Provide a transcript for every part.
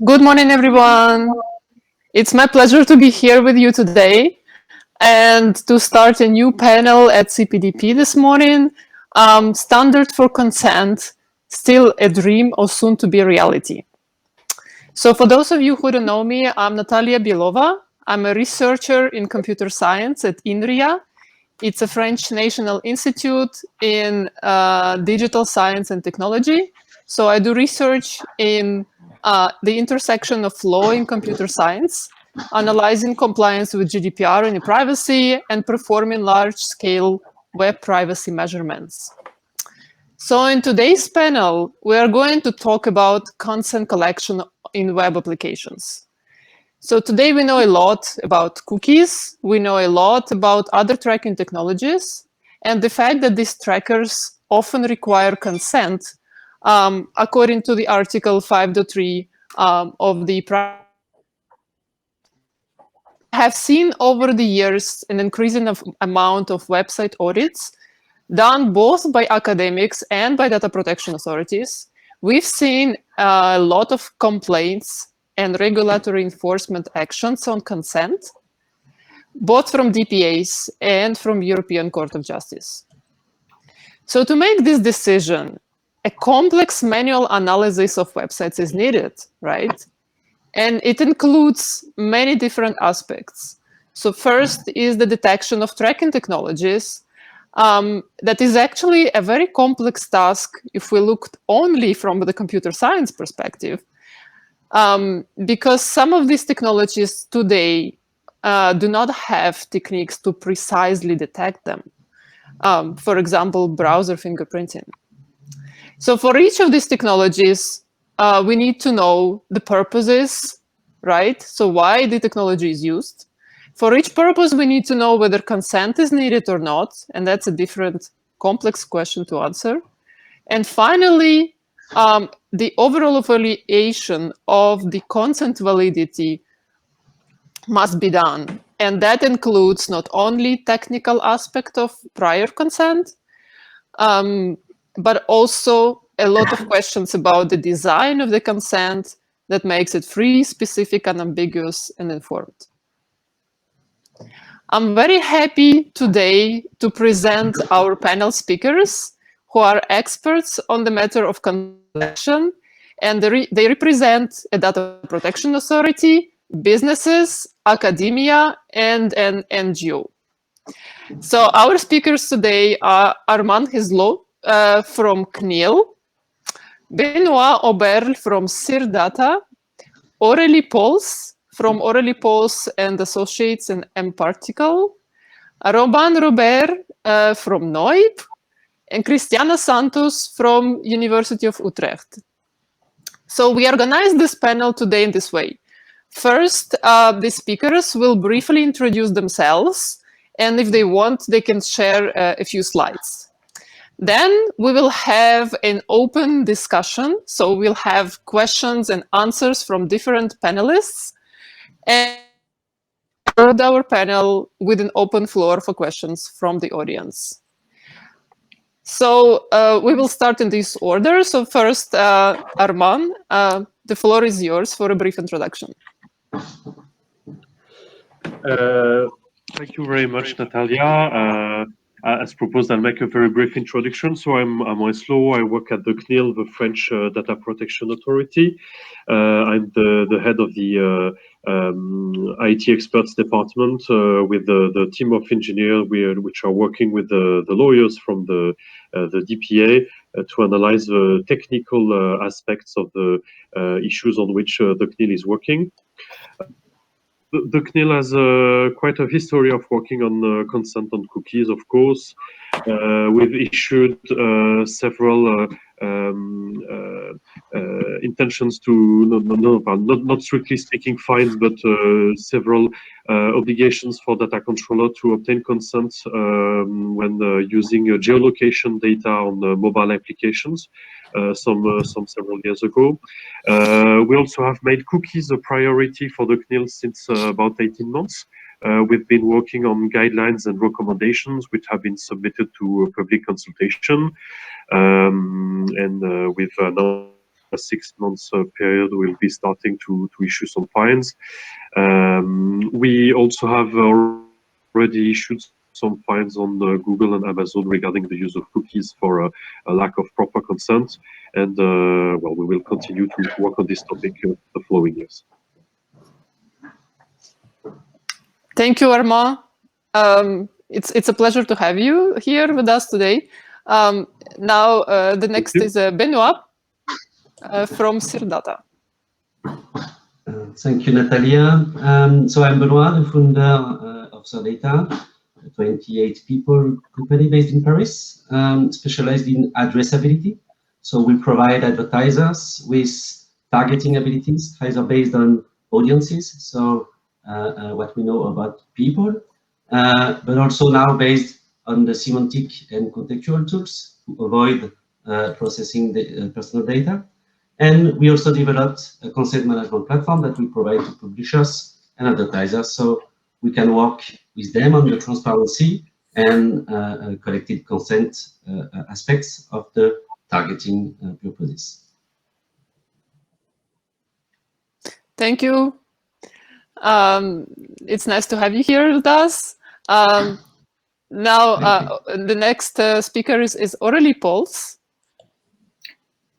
Good morning, everyone. It's my pleasure to be here with you today and to start a new panel at CPDP this morning. Standard for consent, still a dream or soon to be a reality. So for those of you who don't know me, I'm Nataliia Bielova. I'm a researcher in computer science at Inria. It's a French National Institute in digital science and technology. So I do research in the intersection of law and computer science, analyzing compliance with GDPR and ePrivacy, and performing large-scale web privacy measurements. So in today's panel, we are going to talk about consent collection in web applications. So today we know a lot about cookies, we know a lot about other tracking technologies, and the fact that these trackers often require consent, according to the Article 5.3 of the have seen over the years an increasing amount of website audits done both by academics and by data protection authorities. We've seen a lot of complaints and regulatory enforcement actions on consent, both from DPAs and from European Court of Justice. So to make this decision, a complex manual analysis of websites is needed, right? And it includes many different aspects. So first is the detection of tracking technologies. That is actually a very complex task if we looked only from the computer science perspective, because some of these technologies today do not have techniques to precisely detect them. For example, browser fingerprinting. So for each of these technologies, we need to know the purposes, right? So why the technology is used. For each purpose, we need to know whether consent is needed or not, and that's a different complex question to answer. And finally, the overall evaluation of the consent validity must be done. And that includes not only technical aspect of prior consent, but also a lot of questions about the design of the consent that makes it free, specific, unambiguous, and informed. I'm very happy today to present our panel speakers who are experts on the matter of collection, and they represent a data protection authority, businesses, academia, and an NGO. So our speakers today are Armand Heslot from CNIL, Benoît Oberlé from CIR Data, Aurélie Pauls from Aurélie Pauls and Associates and mParticle, Romain Robert from NOIP, and Cristiana Santos from University of Utrecht. So we organized this panel today in this way. First, the speakers will briefly introduce themselves, and if they want, they can share a few slides. Then we will have an open discussion. So we'll have questions and answers from different panelists, and our panel with an open floor for questions from the audience. So we will start in this order. So first, Armand, the floor is yours for a brief introduction. Thank you very much, Nataliia. As proposed, I'll make a very brief introduction. So I'm Heslot. I work at the CNIL, the French Data Protection Authority. I'm the head of the IT experts department with the team of engineers which are working with the lawyers from the DPA to analyze the technical aspects of the issues on which the CNIL is working. The CNIL has quite a history of working on consent on cookies, of course. We've issued several intentions to, not strictly speaking fines, but several obligations for data controller to obtain consent when using geolocation data on mobile applications. Several years ago. We also have made cookies a priority for the CNIL since about 18 months. We've been working on guidelines and recommendations which have been submitted to public consultation, and we've announced 6 months period, we'll be starting to issue some fines. We also have already issued some fines on Google and Amazon regarding the use of cookies for a lack of proper consent. And well, we will continue to work on this topic the following years. Thank you, Armand. It's a pleasure to have you here with us today. Now, the next is Benoît from Sirdata. Thank you, Nataliia. So I'm Benoît, the founder of Sirdata, a 28 people company based in Paris, specialized in addressability. So we provide advertisers with targeting abilities, either based on audiences, so what we know about people, but also now based on the semantic and contextual tools to avoid processing the personal data. And we also developed a consent management platform that we provide to publishers and advertisers, so we can work with them on the transparency and collected consent aspects of the targeting purposes. Thank you. It's nice to have you here with us. Now, the next speaker is Aurélie Pauls.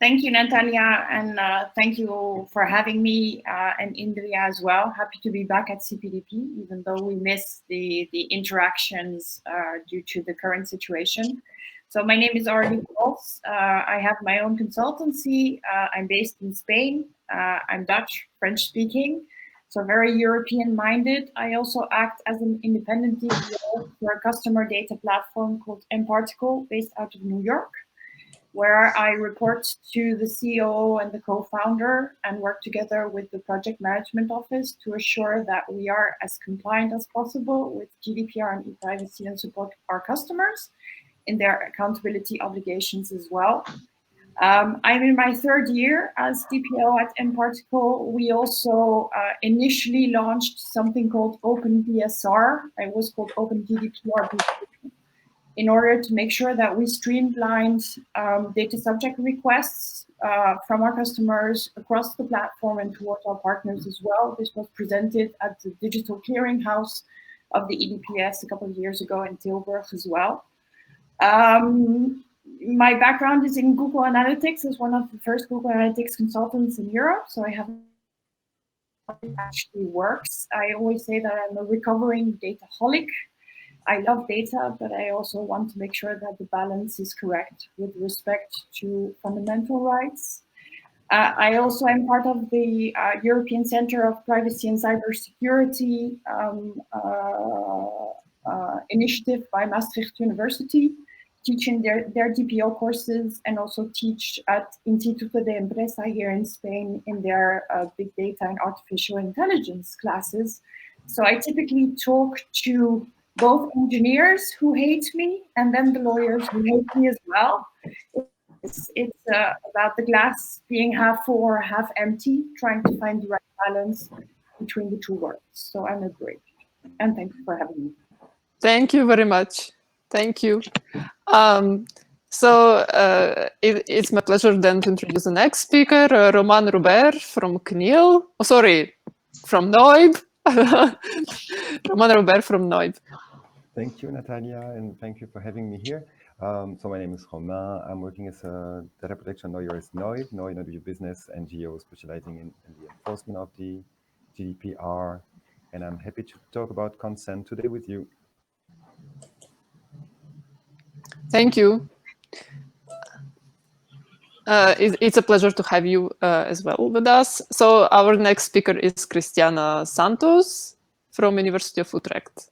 Thank you, Nataliia, and thank you for having me and Inria as well. Happy to be back at CPDP, even though we missed the interactions due to the current situation. So my name is Aurélie Pauls. I have my own consultancy. I'm based in Spain. I'm Dutch, French speaking, so very European-minded. I also act as an independent DPO for a customer data platform called mParticle, based out of New York, where I report to the CEO and the co-founder and work together with the project management office to assure that we are as compliant as possible with GDPR and ePrivacy and support our customers in their accountability obligations as well. I'm in my 3rd year as DPO at mParticle. We also initially launched something called OpenBSR. It was called OpenGDPR in order to make sure that we streamlined data subject requests from our customers across the platform and towards our partners as well. This was presented at the Digital Clearinghouse of the EDPS a couple of years ago in Tilburg as well. My background is in Google Analytics as one of the first Google Analytics consultants in Europe, so I have it actually works. I always say that I'm a recovering dataholic. I love data, but I also want to make sure that the balance is correct with respect to fundamental rights. I also am part of the European Center of Privacy and Cybersecurity initiative by Maastricht University, teaching their DPO courses, and also teach at Instituto de Empresa here in Spain in their big data and artificial intelligence classes. So I typically talk to both engineers who hate me and then the lawyers who hate me as well. It's about the glass being half full or half empty, trying to find the right balance between the two worlds. So I'm a great, and thank you for having me. Thank you very much. Thank you. It's my pleasure then to introduce the next speaker, Romain Robert from CNIL. Oh, sorry, from NOIB. Romain Robert from NOIB. Thank you, Nataliia, and thank you for having me here. So my name is Romain. I'm working as a data protection lawyer at NOIB, NOIB Business NGO, specializing in the enforcement of the GDPR. And I'm happy to talk about consent today with you. Thank you. It's a pleasure to have you as well with us. So our next speaker is Cristiana Santos from University of Utrecht.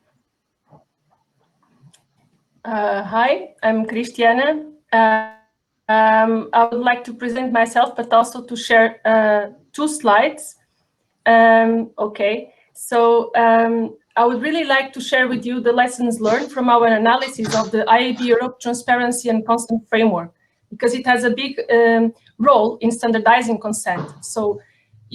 Hi, I'm Cristiana. I would like to present myself, but also to share 2 slides. Okay, so I would really like to share with you the lessons learned from our analysis of the IAB Europe Transparency and Consent Framework, because it has a big role in standardizing consent. So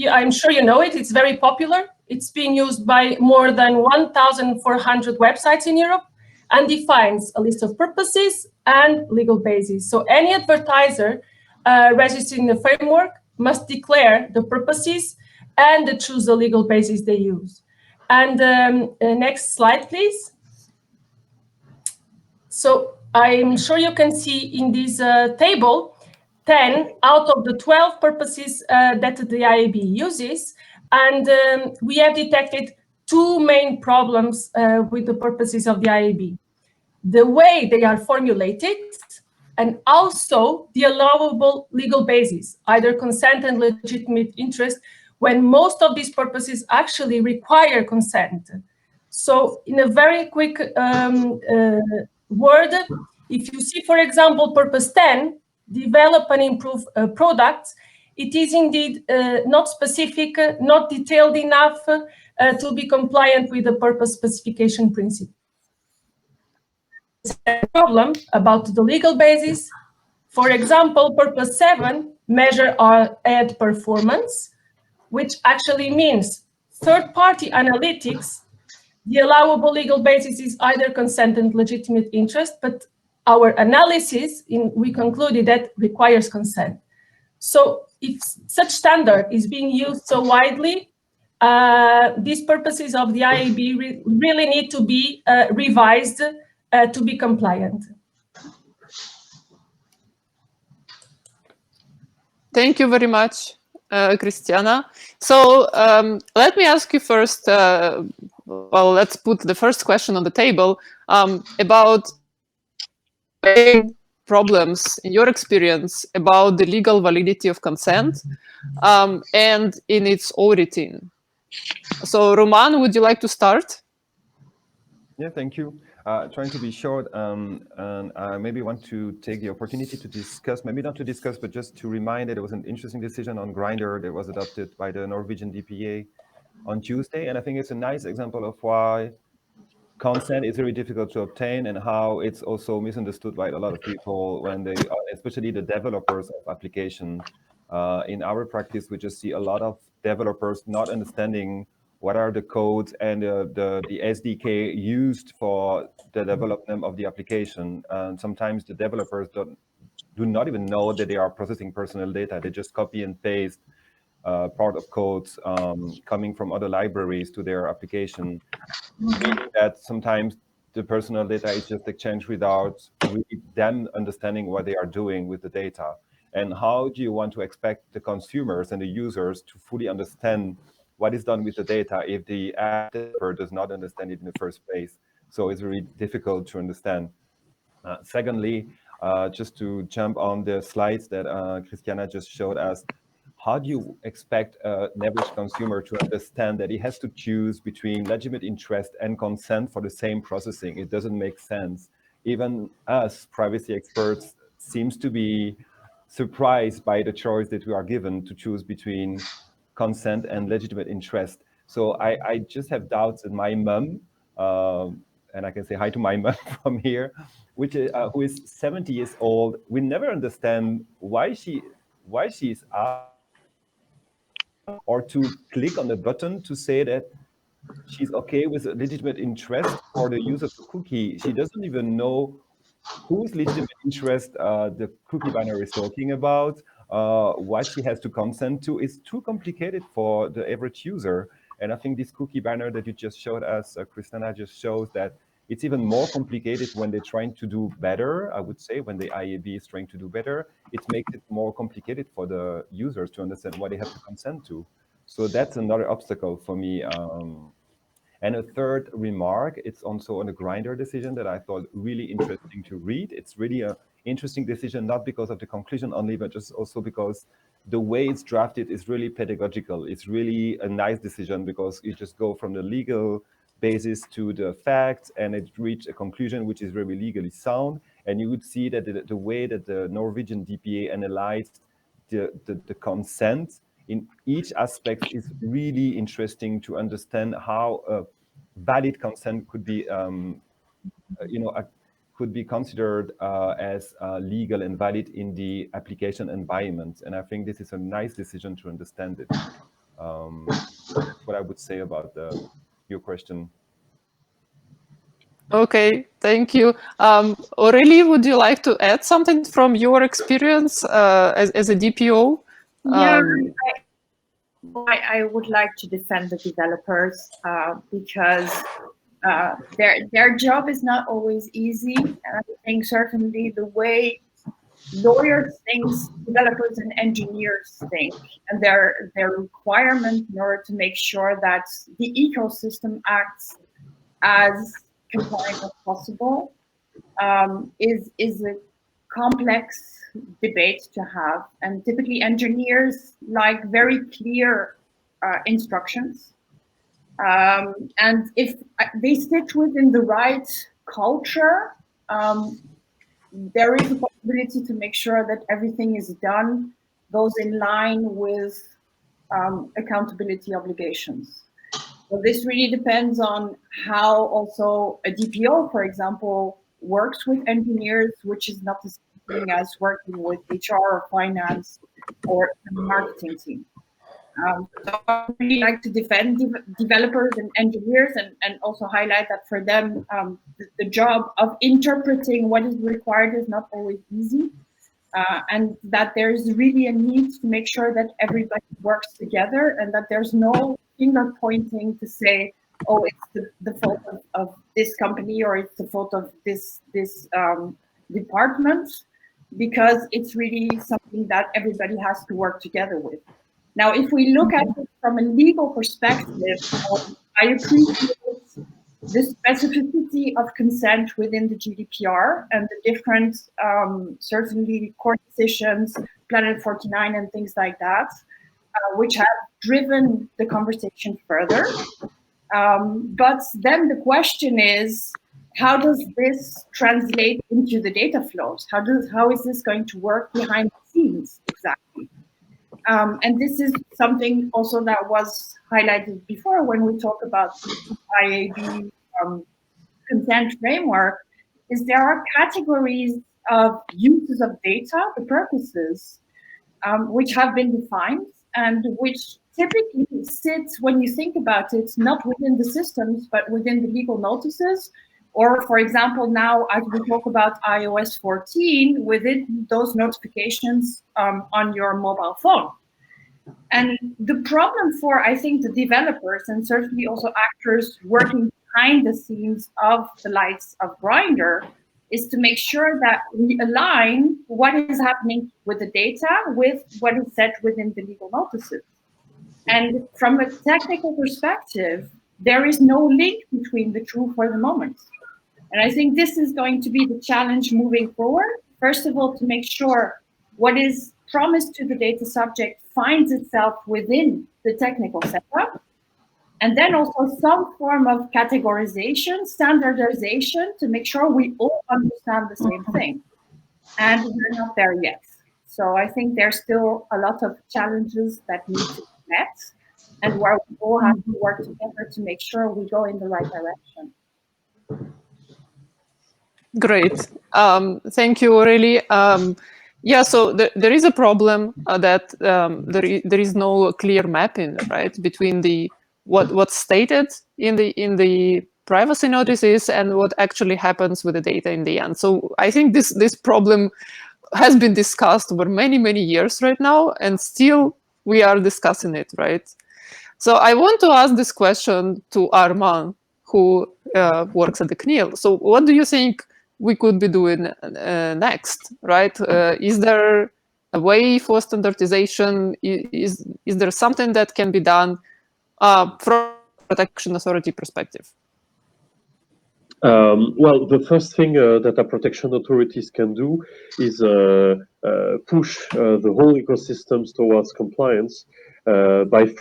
I'm sure you know it, it's very popular. It's being used by more than 1,400 websites in Europe and defines a list of purposes and legal bases. So any advertiser registered in the framework must declare the purposes and choose the legal basis they use. And next slide, please. So I'm sure you can see in this table, 10 out of the 12 purposes that the IAB uses. And we have detected two main problems with the purposes of the IAB. The way they are formulated, and also the allowable legal basis, either consent and legitimate interest, when most of these purposes actually require consent. So in a very quick word, if you see, for example, purpose 10, develop and improve products, it is indeed not specific, not detailed enough to be compliant with the purpose specification principle. Problem about the legal basis. For example, purpose 7, measure our ad performance, which actually means third-party analytics. The allowable legal basis is either consent and legitimate interest, but our analysis, we concluded that requires consent. So if such standard is being used so widely, these purposes of the IAB really need to be revised to be compliant. Thank you very much, Cristiana. So let me ask you first, well, let's put the first question on the table about problems in your experience about the legal validity of consent and in its auditing. So Romain, would you like to start? Yeah, thank you. Trying to be short, and I maybe want to take the opportunity to discuss, maybe not to discuss, but just to remind that there was an interesting decision on Grindr that was adopted by the Norwegian DPA on Tuesday. And I think it's a nice example of why consent is very difficult to obtain and how it's also misunderstood by a lot of people when they, especially the developers of application. In our practice, we just see a lot of developers not understanding what are the codes and the SDK used for the development of the application. And sometimes the developers do not even know that they are processing personal data. They just copy and paste part of codes coming from other libraries to their application, meaning that sometimes the personal data is just exchanged without really them understanding what they are doing with the data. And how do you want to expect the consumers and the users to fully understand what is done with the data if the app developer does not understand it in the first place? So it's really difficult to understand. Secondly, just to jump on the slides that Cristiana just showed us, how do you expect an average consumer to understand that he has to choose between legitimate interest and consent for the same processing? It doesn't make sense. Even us, privacy experts, seems to be surprised by the choice that we are given to choose between consent and legitimate interest. So I just have doubts that my mom, and I can say hi to my mom from here, which who is 70 years old, we never understand why she's asked or to click on the button to say that she's okay with a legitimate interest for the use of the cookie. She doesn't even know whose legitimate interest the cookie banner is talking about, what she has to consent to. Is too complicated for the average user. And I think this cookie banner that you just showed us, Cristiana, just shows that it's even more complicated when they're trying to do better. I would say when the IAB is trying to do better, it makes it more complicated for the users to understand what they have to consent to. So that's another obstacle for me. And a third remark, it's also on the Grindr decision that I thought really interesting to read. It's really an interesting decision, not because of the conclusion only, but just also because the way it's drafted is really pedagogical. It's really a nice decision because you just go from the legal basis to the facts and it reached a conclusion which is very legally sound. And you would see that the way that the Norwegian DPA analyzed the consent in each aspect is really interesting to understand how valid consent could be, could be considered as legal and valid in the application environment. And I think this is a nice decision to understand it. That's what I would say about your question. Okay, thank you. Aurélie, would you like to add something from your experience as a DPO Yeah, I would like to defend the developers because their job is not always easy. And I think certainly the way lawyers think, developers and engineers think, and their requirement in order to make sure that the ecosystem acts as compliant as possible is a complex debate to have. And typically engineers like very clear instructions. And if they sit within the right culture, there is a possibility to make sure that everything is done, goes in line with accountability obligations. So this really depends on how also a DPO, for example, works with engineers, which is not the same thing as working with HR or finance or the marketing team. So I really like to defend developers and engineers and also highlight that for them, the job of interpreting what is required is not always easy. And that there's really a need to make sure that everybody works together and that there's no finger pointing to say, oh, it's the fault of this company or it's the fault of this department, because it's really something that everybody has to work together with. Now, if we look at it from a legal perspective, I appreciate the specificity of consent within the GDPR and the different, certainly court decisions, Planet 49 and things like that, which have driven the conversation further. But then the question is, how does this translate into the data flows? How is this going to work behind the scenes exactly? And this is something also that was highlighted before when we talk about the IAB consent framework, is there are categories of uses of data, the purposes, which have been defined and which typically sits, when you think about it, not within the systems, but within the legal notices. Or, for example, now as we talk about iOS 14, within those notifications on your mobile phone. And the problem for, I think, the developers and certainly also actors working behind the scenes of the likes of Grindr is to make sure that we align what is happening with the data with what is set within the legal notices. And from a technical perspective, there is no link between the two for the moment. And I think this is going to be the challenge moving forward. First of all, to make sure what is promised to the data subject finds itself within the technical setup. And then also some form of categorization, standardization, to make sure we all understand the same thing. And we're not there yet. So I think there's still a lot of challenges that need to be met, and where we all have to work together to make sure we go in the right direction. Great. Thank you, Aurélie. Yeah, so there is a problem that there is no clear mapping, right, between the what's stated in the privacy notices and what actually happens with the data in the end. So I think this problem has been discussed over many years right now, and still we are discussing it, right? So I want to ask this question to Armand, who works at the CNIL. So what do you think we could be doing next, right? Is there a way for standardization? Is there something that can be done from a protection authority perspective? Well, the first thing that our protection authorities can do is push the whole ecosystems towards compliance by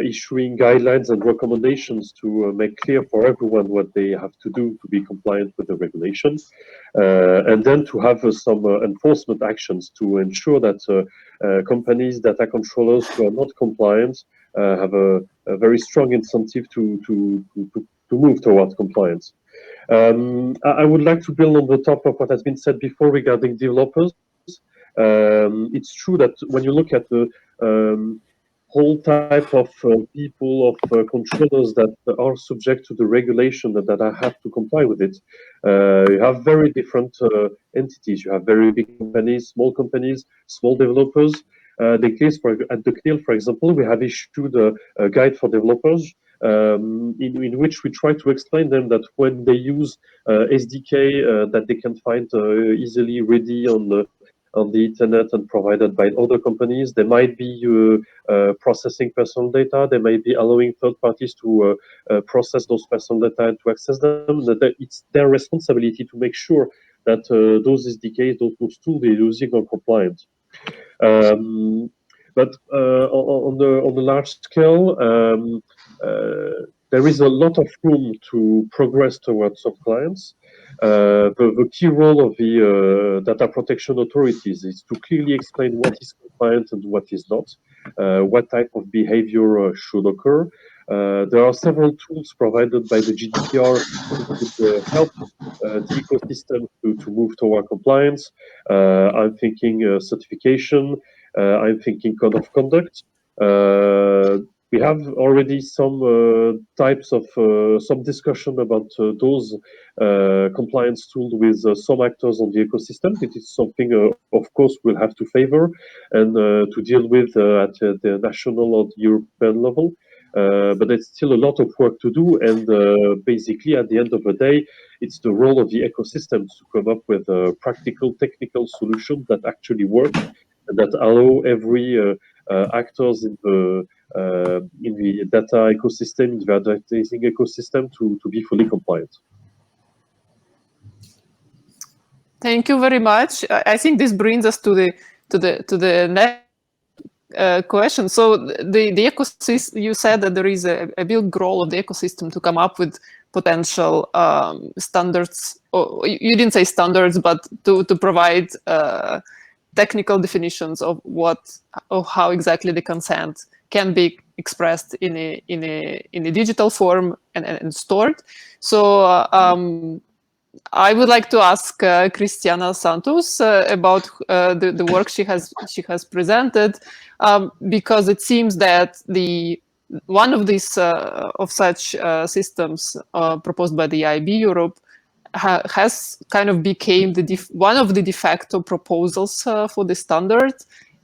issuing guidelines and recommendations to make clear for everyone what they have to do to be compliant with the regulations, and then to have some enforcement actions to ensure that companies, data controllers who are not compliant have a very strong incentive to move towards compliance. I would like to build on the top of what has been said before regarding developers. It's true that when you look at the whole type of people, of controllers that are subject to the regulation that have to comply with it, you have very different entities. You have very big companies, small developers. the case at the CNIL, for example, we have issued a guide for developers in which we try to explain them that when they use SDK that they can find easily ready on the internet and provided by other companies, they might be processing personal data. They might be allowing third parties to process those personal data and to access them. That it's their responsibility to make sure that those SDKs, those tools they're using are compliant. But on the large scale, there is a lot of room to progress towards some clients. The key role of the data protection authorities is to clearly explain what is compliant and what is not, what type of behavior should occur. There are several tools provided by the GDPR to help the ecosystem to move toward compliance. I'm thinking certification. I'm thinking code of conduct. We have already some types of some discussion about those compliance tools with some actors on the ecosystem. It is something, of course, we'll have to favor and to deal with at the national or the European level. But there's still a lot of work to do, and basically, at the end of the day, it's the role of the ecosystem to come up with practical, technical solutions that actually work and that allow every actors in the data ecosystem, in the advertising ecosystem, to be fully compliant. Thank you very much. I think this brings us to the next question. So the ecosystem, you said that there is a big role of the ecosystem to come up with potential standards, or you didn't say standards, but to provide technical definitions of how exactly the consent can be expressed in a digital form and stored. So I would like to ask Cristiana Santos about the work she has presented, because it seems that one of these of such systems proposed by the IAB Europe has kind of became one of the de facto proposals for the standard.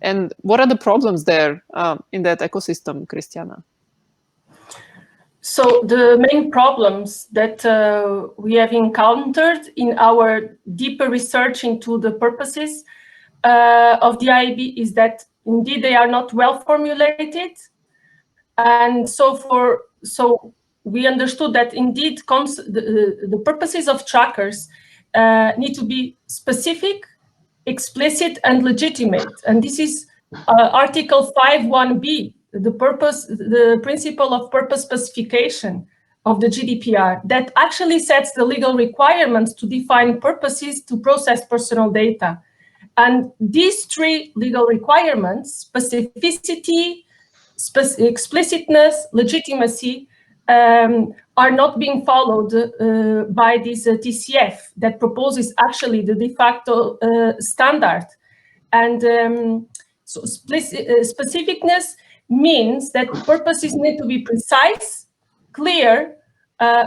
And what are the problems there in that ecosystem, Cristiana? So the main problems that we have encountered in our deeper research into the purposes of the IAB is that indeed they are not well formulated, and so we understood that indeed the purposes of trackers need to be specific, explicit, and legitimate, and this is Article 5.1b. The principle of purpose specification of the GDPR that actually sets the legal requirements to define purposes to process personal data. And these three legal requirements, specificity, explicitness, legitimacy, are not being followed by this TCF that proposes actually the de facto standard. And so specificness means that purposes need to be precise, clear,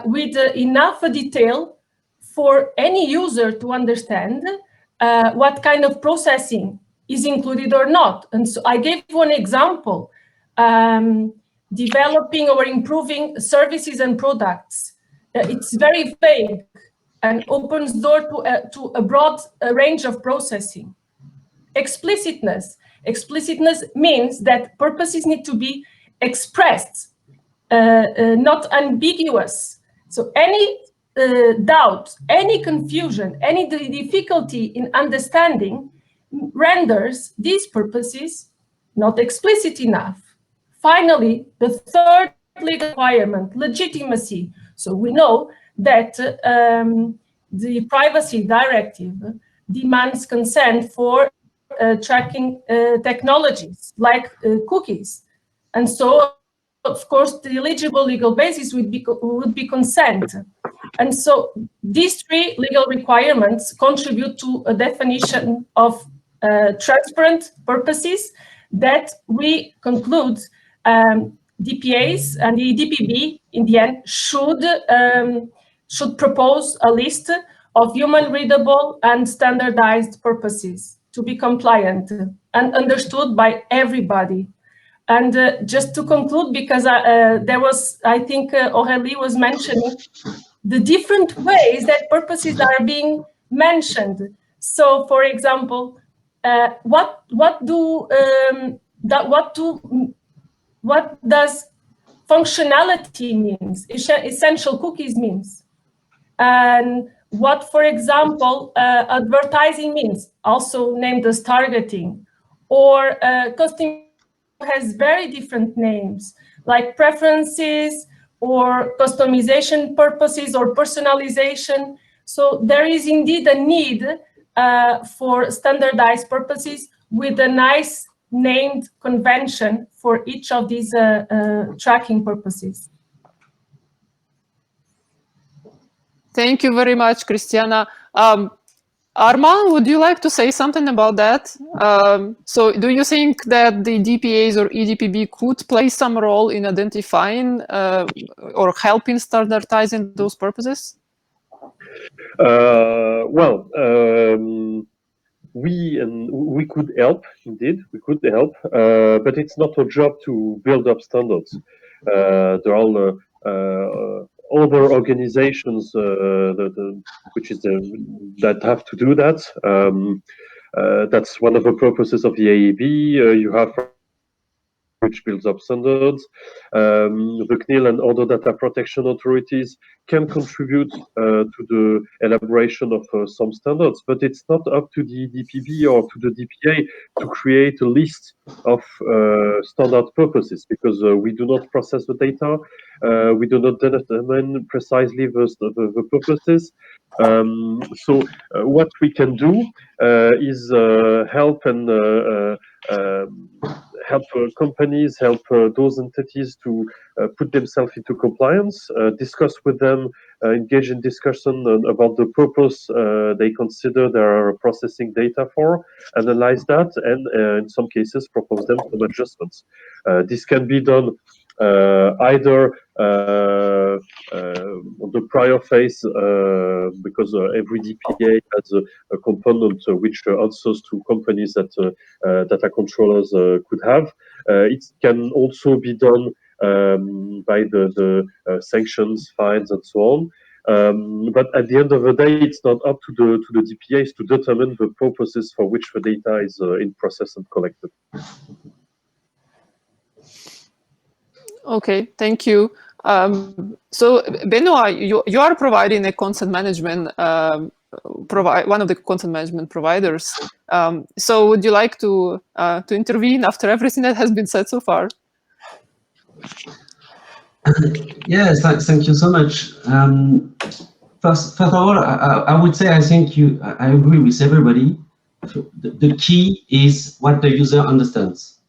with enough detail for any user to understand what kind of processing is included or not. And so I gave one example, developing or improving services and products. It's very vague and opens door to a broad range of processing. Explicitness means that purposes need to be expressed, not ambiguous. So any doubt, any confusion, any difficulty in understanding renders these purposes not explicit enough. Finally, the third legal requirement, legitimacy. So we know that the Privacy Directive demands consent for tracking technologies like cookies, and so of course the eligible legal basis would be consent. And so these three legal requirements contribute to a definition of transparent purposes that we conclude DPAs and the DPB in the end should propose a list of human readable and standardized purposes to be compliant. and understood by everybody. And just to conclude, because there was, I think Aurélie was mentioning the different ways that purposes are being mentioned. So, for example, what does functionality means? Essential cookies means, and what, for example, advertising means, also named as targeting, or custom has very different names, like preferences or customization purposes or personalization. So there is indeed a need for standardized purposes with a nice named convention for each of these tracking purposes. Thank you very much, Cristiana. Armand, would you like to say something about that? So do you think that the DPAs or EDPB could play some role in identifying or helping standardizing those purposes? We could help, indeed, we could help, but it's not our job to build up standards. There are other organizations that have to do that. That's one of the purposes of the AEB. You have which builds up standards. The CNIL and other data protection authorities can contribute to the elaboration of some standards, but it's not up to the DPB or to the DPA to create a list of standard purposes, because we do not process the data, we do not determine precisely the purposes. So what we can do is help and help companies, help those entities to put themselves into compliance, discuss with them, engage in discussion about the purpose they consider they are processing data for, analyze that, and in some cases propose them some adjustments. This can be done either on the prior phase, because every DPA has a component which outsources to companies that data controllers could have. It can also be done by the sanctions, fines, and so on. But at the end of the day, it's not up to the DPAs to determine the purposes for which the data is in process and collected. Okay, thank you. So Benoît, you are providing a content management one of the content management providers. So would you like to intervene after everything that has been said so far? Yes, thank you so much. First of all, I would say I think I agree with everybody. The key is what the user understands.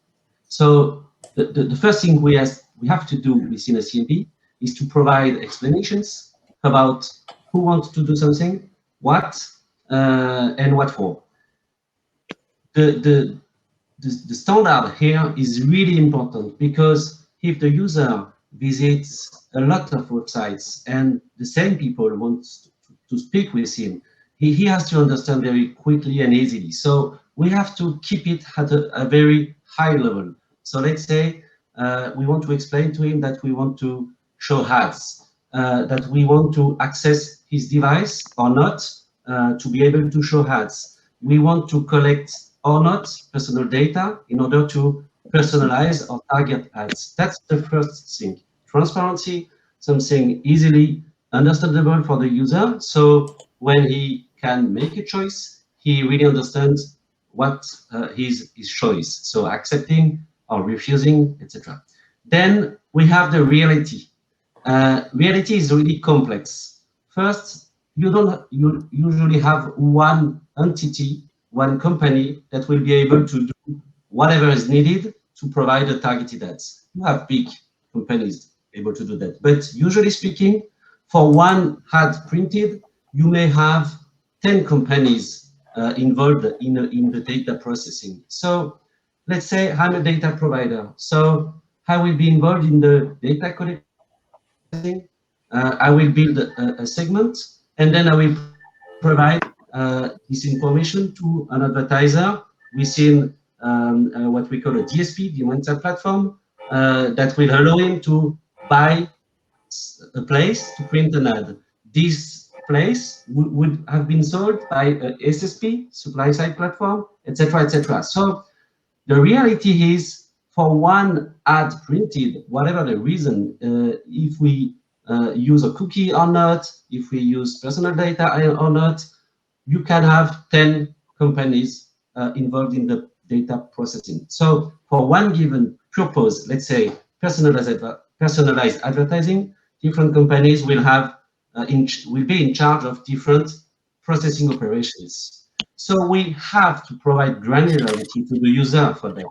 So the first thing we have to do within a CMP is to provide explanations about who wants to do something, what, and what for. The standard here is really important, because if the user visits a lot of websites and the same people want to speak with him, he has to understand very quickly and easily. So we have to keep it at a very high level. So let's say we want to explain to him that we want to show ads, that we want to access his device or not to be able to show ads. We want to collect or not personal data in order to personalize or target ads. That's the first thing. Transparency, something easily understandable for the user. So when he can make a choice, he really understands what his choice. So accepting or refusing, etc. Then we have the reality. Reality is really complex. First, you usually have one entity, one company that will be able to do whatever is needed to provide a targeted ads. You have big companies able to do that. But usually speaking, for one ad printed, you may have 10 companies involved in the data processing. So let's say I'm a data provider. So I will be involved in the data collecting. I will build a segment, and then I will provide this information to an advertiser within what we call a DSP, demand side platform, that will allow him to buy a place to print an ad. This place would have been sold by a SSP, supply side platform, etc., etc. So the reality is, for one ad printed, whatever the reason, if we use a cookie or not, if we use personal data or not, you can have 10 companies involved in the data processing. So for one given purpose, let's say personalized advertising, different companies will have will be in charge of different processing operations. So we have to provide granularity to the user for that.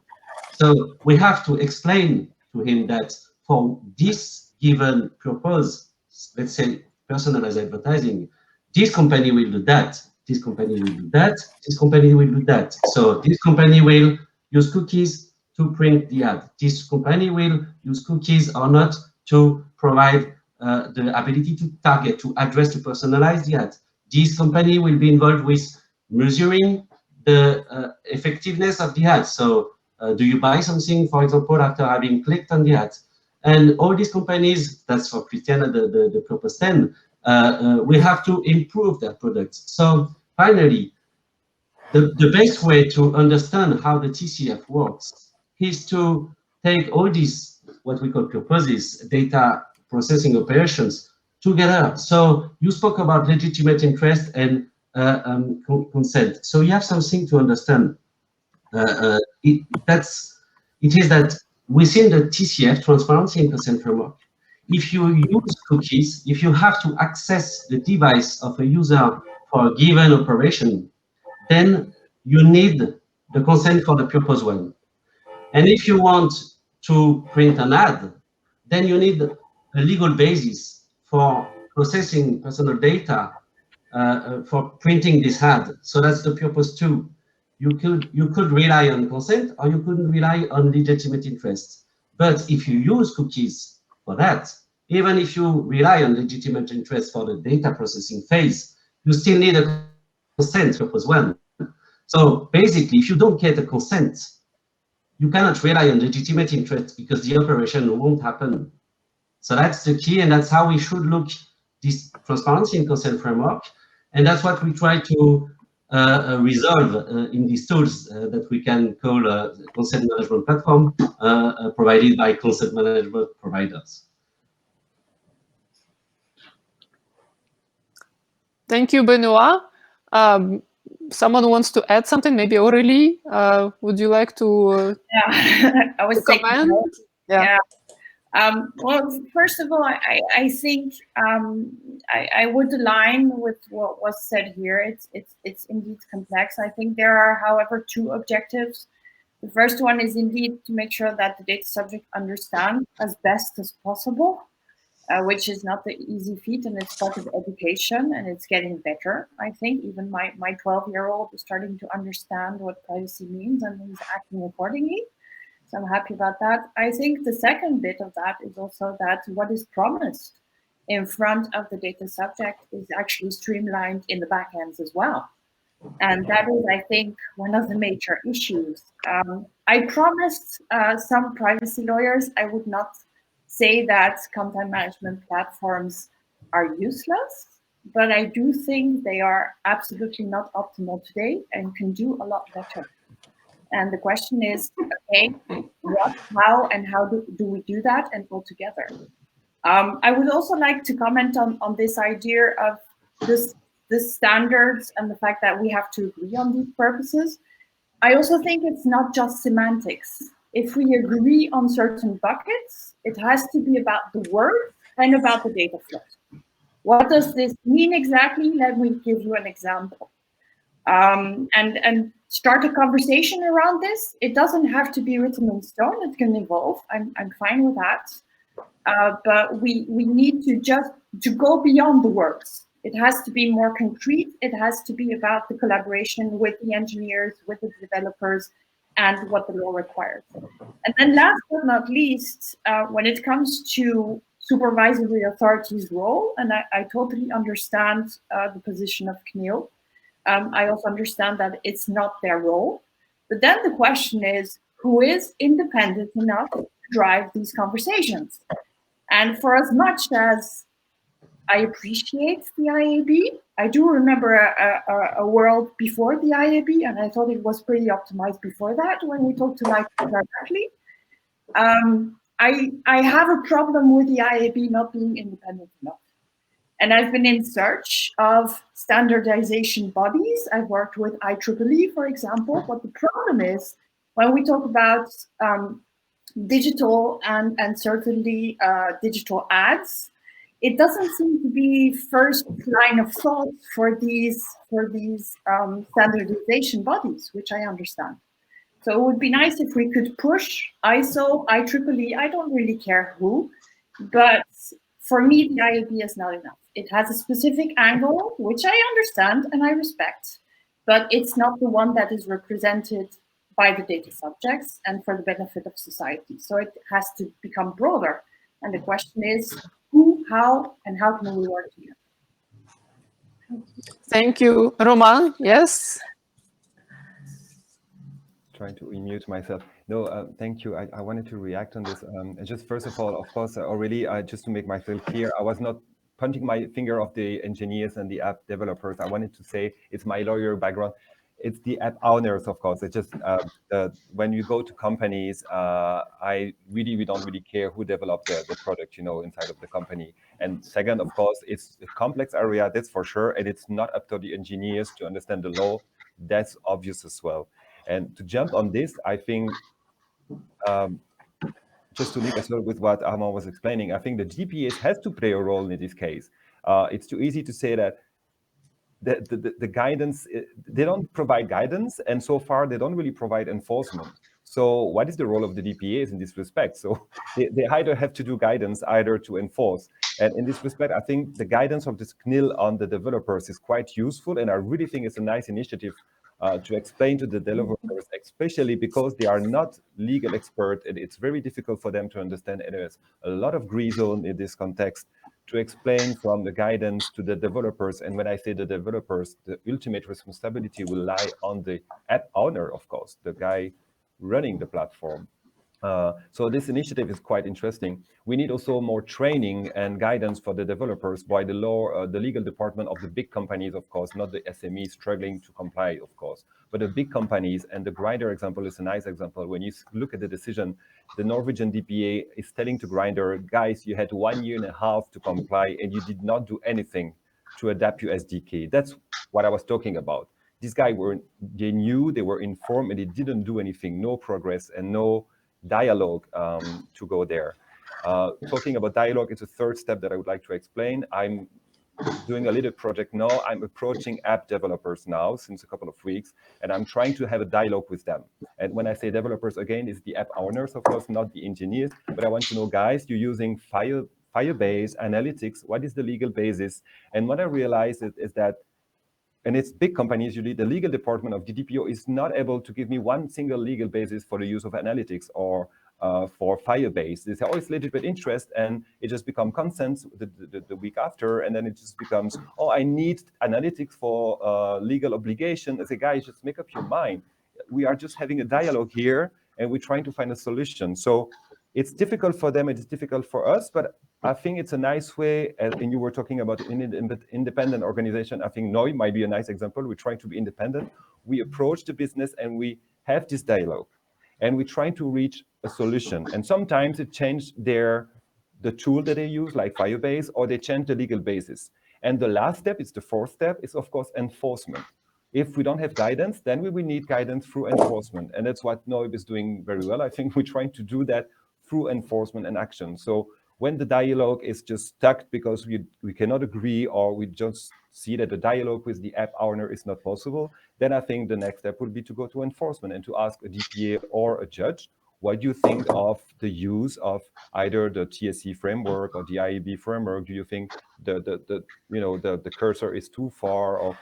So we have to explain to him that for this given purpose, let's say personalized advertising, this company will do that, this company will do that, this company will do that. So this company will use cookies to print the ad. This company will use cookies or not to provide the ability to target, to address, to personalize the ad. This company will be involved with measuring the effectiveness of the ad. So do you buy something, for example, after having clicked on the ad? And all these companies, that's for Cristiana, the purpose 10, we have to improve their products. So finally, the best way to understand how the TCF works is to take all these, what we call purposes, data processing operations together. So you spoke about legitimate interest and consent. So you have something to understand. It is that within the TCF, transparency and consent framework, if you use cookies, if you have to access the device of a user for a given operation, then you need the consent for the purpose one. And if you want to print an ad, then you need a legal basis for processing personal data for printing this ad. So that's the purpose 2. You could rely on consent, or you couldn't rely on legitimate interest. But if you use cookies for that, even if you rely on legitimate interest for the data processing phase, you still need a consent, purpose 1. So basically, if you don't get a consent, you cannot rely on legitimate interest because the operation won't happen. So that's the key, and that's how we should look this transparency and consent framework. And that's what we try to resolve in these tools that we can call a consent management platform provided by consent management providers. Thank you, Benoît. Someone wants to add something, maybe Aurélie, would you like to yeah, I was comment? Yeah. Well, first of all, I think I would align with what was said here. It's indeed complex. I think there are, however, 2 objectives. The first one is indeed to make sure that the data subject understands as best as possible, which is not the easy feat, and it's part of education, and it's getting better. I think even my 12-year-old is starting to understand what privacy means, and he's acting accordingly. So I'm happy about that. I think the second bit of that is also that what is promised in front of the data subject is actually streamlined in the backends as well. And that is, I think, one of the major issues. I promised some privacy lawyers I would not say that content management platforms are useless, but I do think they are absolutely not optimal today and can do a lot better. And the question is, okay, what, how, and how do we do that, and all together? I would also like to comment on this idea of the standards and the fact that we have to agree on these purposes. I also think it's not just semantics. If we agree on certain buckets, it has to be about the word and about the data flows. What does this mean exactly? Let me give you an example. And start a conversation around this. It doesn't have to be written in stone. It can evolve. I'm fine with that. But we need to go beyond the words. It has to be more concrete. It has to be about the collaboration with the engineers, with the developers, and what the law requires. And then last but not least, when it comes to supervisory authorities' role, and I totally understand the position of CNIL. I also understand that it's not their role, But then the question is, who is independent enough to drive these conversations? And for as much as I appreciate the IAB, I do remember a world before the IAB, and I thought it was pretty optimized before that when we talked to like directly. I have a problem with the IAB not being independent enough. And I've been in search of standardization bodies. I've worked with IEEE, for example, but the problem is when we talk about digital and certainly digital ads, it doesn't seem to be first line of thought for these standardization bodies, which I understand. So it would be nice if we could push ISO, IEEE, I don't really care who, but for me, the IAB is not enough. It has a specific angle, which I understand and I respect, but it's not the one that is represented by the data subjects and for the benefit of society. So it has to become broader. And the question is who, how, and how can we work together? Thank you. Romain, yes? Trying to unmute myself. No, thank you. I wanted to react on this. Just first of all, of course, Aurélie, just to make myself clear, I was not pointing my finger of the engineers and the app developers. I wanted to say it's my lawyer background. It's the app owners, of course. It's just when you go to companies, we don't really care who developed the product, inside of the company. And second, of course, it's a complex area, that's for sure. And it's not up to the engineers to understand the law. That's obvious as well. And to jump on this, I think, just to link as well with what Armand was explaining, I think the GPAs has to play a role in this case. It's too easy to say that the guidance, they don't provide guidance, and so far they don't really provide enforcement. So what is the role of the DPAs in this respect? So they either have to do guidance, either to enforce. And in this respect, I think the guidance of this CNIL on the developers is quite useful, and I really think it's a nice initiative to explain to the developers, especially because they are not legal experts, and it's very difficult for them to understand. And there's a lot of gray zone in this context to explain from the guidance to the developers. And when I say the developers, the ultimate responsibility will lie on the app owner, of course, the guy running the platform. So this initiative is quite interesting. We need also more training and guidance for the developers by the law, the legal department of the big companies, of course, not the SMEs struggling to comply, of course, but the big companies. And the Grindr example is a nice example. When you look at the decision, the Norwegian DPA is telling to Grindr, guys, you had 1.5 years to comply and you did not do anything to adapt your SDK. That's what I was talking about. These guys they knew, they were informed, and they didn't do anything, no progress and no dialogue to go there. Talking about dialogue, it's a third step that I would like to explain. I'm doing a little project now. I'm approaching app developers now since a couple of weeks, and I'm trying to have a dialogue with them. And when I say developers, again, it's the app owners, of course, not the engineers. But I want to know, guys, you're using Firebase analytics. What is the legal basis? And what I realized is that, and it's big companies, usually the legal department of the DPO is not able to give me one single legal basis for the use of analytics or for Firebase. There's always legitimate interest, and it just becomes consent the week after, and then it just becomes, oh, I need analytics for legal obligation. I say, guys, just make up your mind. We are just having a dialogue here, and we're trying to find a solution. So it's difficult for them, it's difficult for us, but I think it's a nice way, and you were talking about independent organization. I think NOI might be a nice example. We're trying to be independent. We approach the business and we have this dialogue, and we try to reach a solution. And sometimes it changed the tool that they use, like Firebase, or they change the legal basis. And the last step, it's the fourth step, is of course enforcement. If we don't have guidance, then we will need guidance through enforcement. And that's what NOIB is doing very well. I think we're trying to do that through enforcement and action. So when the dialogue is just stuck because we cannot agree, or we just see that the dialogue with the app owner is not possible, then I think the next step would be to go to enforcement and to ask a DPA or a judge, what do you think of the use of either the TSC framework or the IAB framework? Do you think the cursor is too far? Or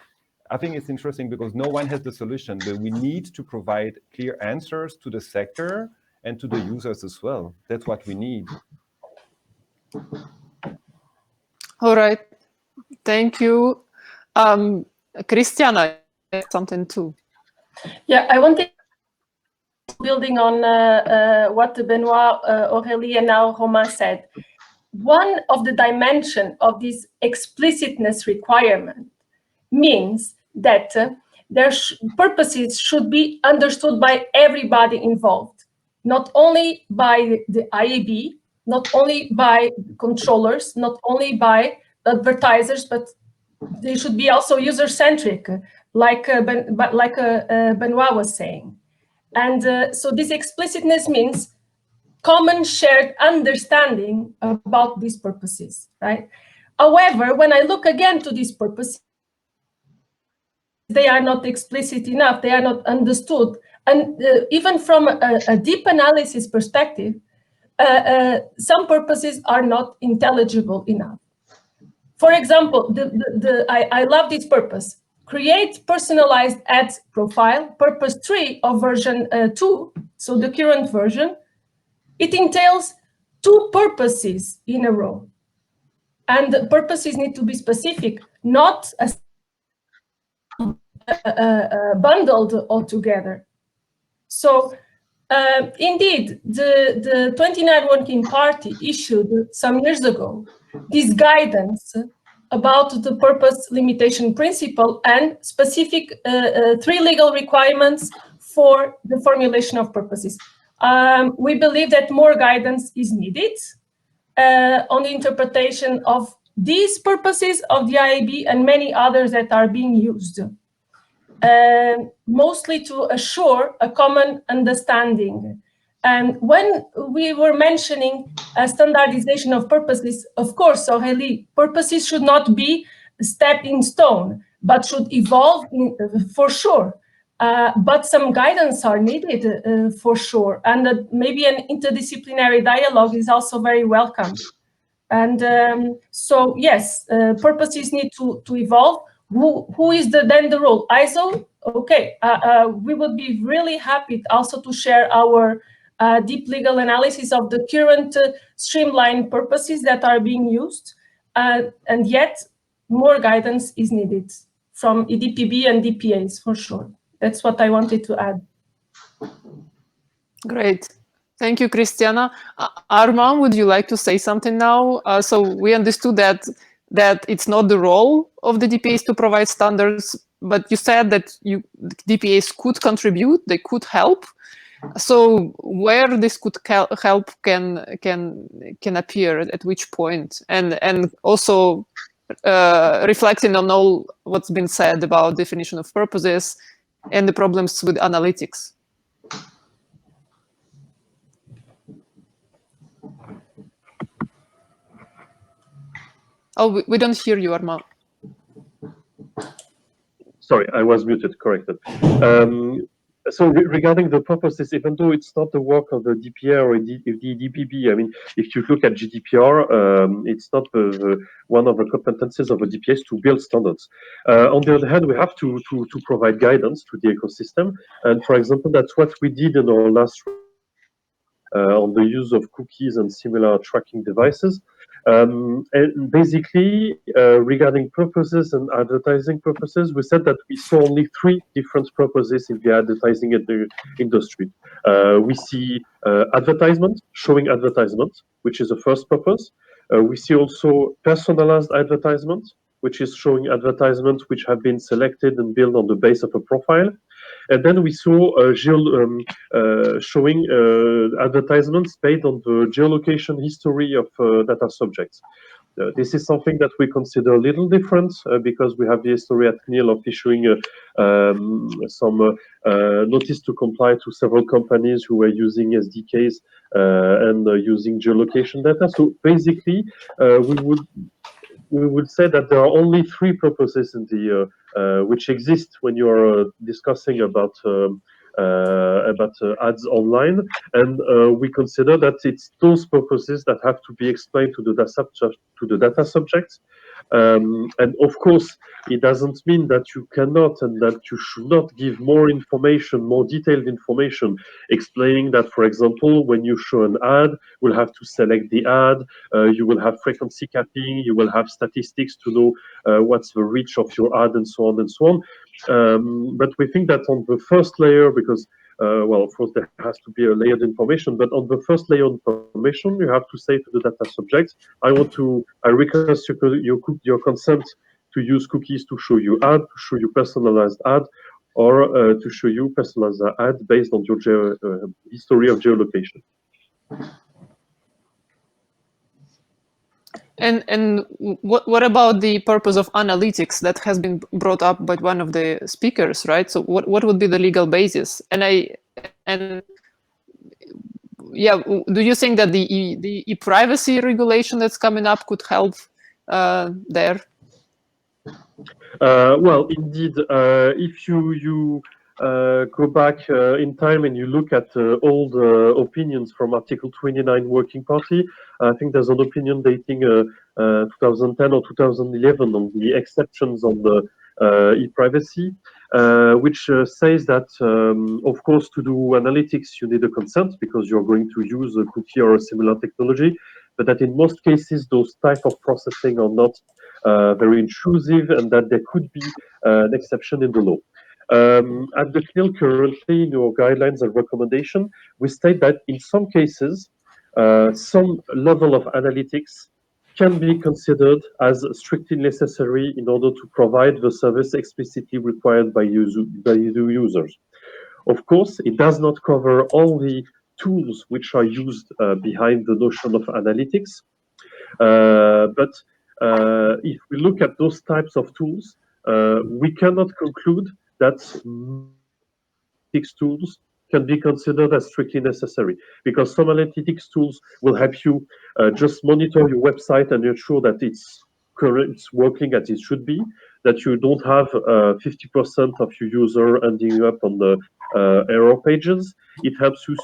I think it's interesting because no one has the solution, but we need to provide clear answers to the sector and to the users as well. That's what we need. All right. Thank you. Cristiana, something too. Yeah, I wanted building on what Benoît, Aurélie, and now Romain said. One of the dimensions of this explicitness requirement means that their purposes should be understood by everybody involved, not only by the IAB, not only by controllers, not only by advertisers, but they should be also user-centric, like Benoît was saying. And so this explicitness means common shared understanding about these purposes, right? However, when I look again to these purposes, they are not explicit enough, they are not understood. And even from a deep analysis perspective, some purposes are not intelligible enough. For example, I love this purpose. Create personalized ads profile, purpose 3 of version 2, so the current version. It entails 2 purposes in a row. And the purposes need to be specific, not bundled altogether. So indeed, the 29 Working Party issued some years ago this guidance about the purpose limitation principle and specific 3 legal requirements for the formulation of purposes. We believe that more guidance is needed on the interpretation of these purposes of the IAB and many others that are being used, mostly to assure a common understanding. And when we were mentioning standardization of purposes, of course, Aurélie, purposes should not be stepped in stone, but should evolve for sure. But some guidance are needed for sure. And maybe an interdisciplinary dialogue is also very welcome. And so, yes, purposes need to evolve. Who is then the role? ISO? Okay, we would be really happy also to share our deep legal analysis of the current streamlined purposes that are being used. And yet, more guidance is needed from EDPB and DPAs for sure. That's what I wanted to add. Great. Thank you, Cristiana. Armand, would you like to say something now? So we understood that it's not the role of the DPAs to provide standards, but you said that DPAs could contribute, they could help. So where this could help can appear at which point, and also reflecting on all what's been said about definition of purposes and the problems with analytics. Oh, we don't hear you, Armand. Sorry, I was muted, corrected. So regarding the purposes, even though it's not the work of the DPR or the DPB, I mean, if you look at GDPR, it's not one of the competencies of the DPS to build standards. On the other hand, we have to provide guidance to the ecosystem. And for example, that's what we did in our last on the use of cookies and similar tracking devices. And basically, regarding purposes and advertising purposes, we said that we saw only 3 different purposes in the advertising industry. We see advertisement, showing advertisement, which is the first purpose. We see also personalized advertisement, which is showing advertisements which have been selected and built on the base of a profile. And then we saw showing advertisements based on the geolocation history of data subjects. This is something that we consider a little different because we have the history at CNIL of issuing some notice to comply to several companies who were using SDKs and using geolocation data. So basically, we would say that there are only 3 purposes in the which exist when you are discussing about ads online, and we consider that it's those purposes that have to be explained to the data subjects. And of course, it doesn't mean that you cannot and that you should not give more information, more detailed information, explaining that, for example, when you show an ad, we'll have to select the ad, you will have frequency capping, you will have statistics to know what's the reach of your ad, and so on and so on. But we think that on the first layer, because well, of course, there has to be a layered information, but on the first layer of information, you have to say to the data subject, I request your consent to use cookies to show you ad, to show you personalized ad, or to show you personalized ad based on your history of geolocation. And what about the purpose of analytics that has been brought up by one of the speakers, right? So what would be the legal basis? And yeah, do you think that the ePrivacy regulation that's coming up could help there? Well, indeed, if you go back in time and you look at old opinions from Article 29 Working Party, I think there's an opinion dating 2010 or 2011 on the exceptions on the ePrivacy, which says that, of course, to do analytics, you need a consent because you're going to use a cookie or a similar technology, but that in most cases, those type of processing are not very intrusive, and that there could be an exception in the law. At the CNIL currently, in your guidelines and recommendation, we state that in some cases, some level of analytics can be considered as strictly necessary in order to provide the service explicitly required by the users. Of course, it does not cover all the tools which are used behind the notion of analytics, but if we look at those types of tools, we cannot conclude that analytics tools can be considered as strictly necessary, because some analytics tools will help you just monitor your website and ensure that it's correct, it's working as it should be, that you don't have 50% of your user ending up on the error pages. It helps you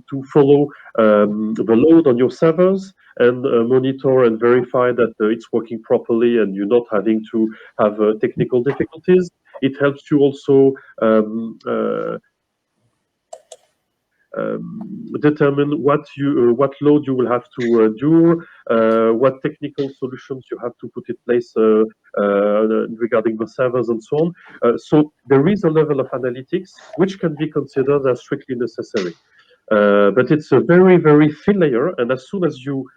to follow the load on your servers and monitor and verify that it's working properly and you're not having to have technical difficulties. It helps you also determine what load you will have to endure, what technical solutions you have to put in place regarding the servers and so on. So there is a level of analytics which can be considered as strictly necessary. But it's a very, very thin layer, and as soon as you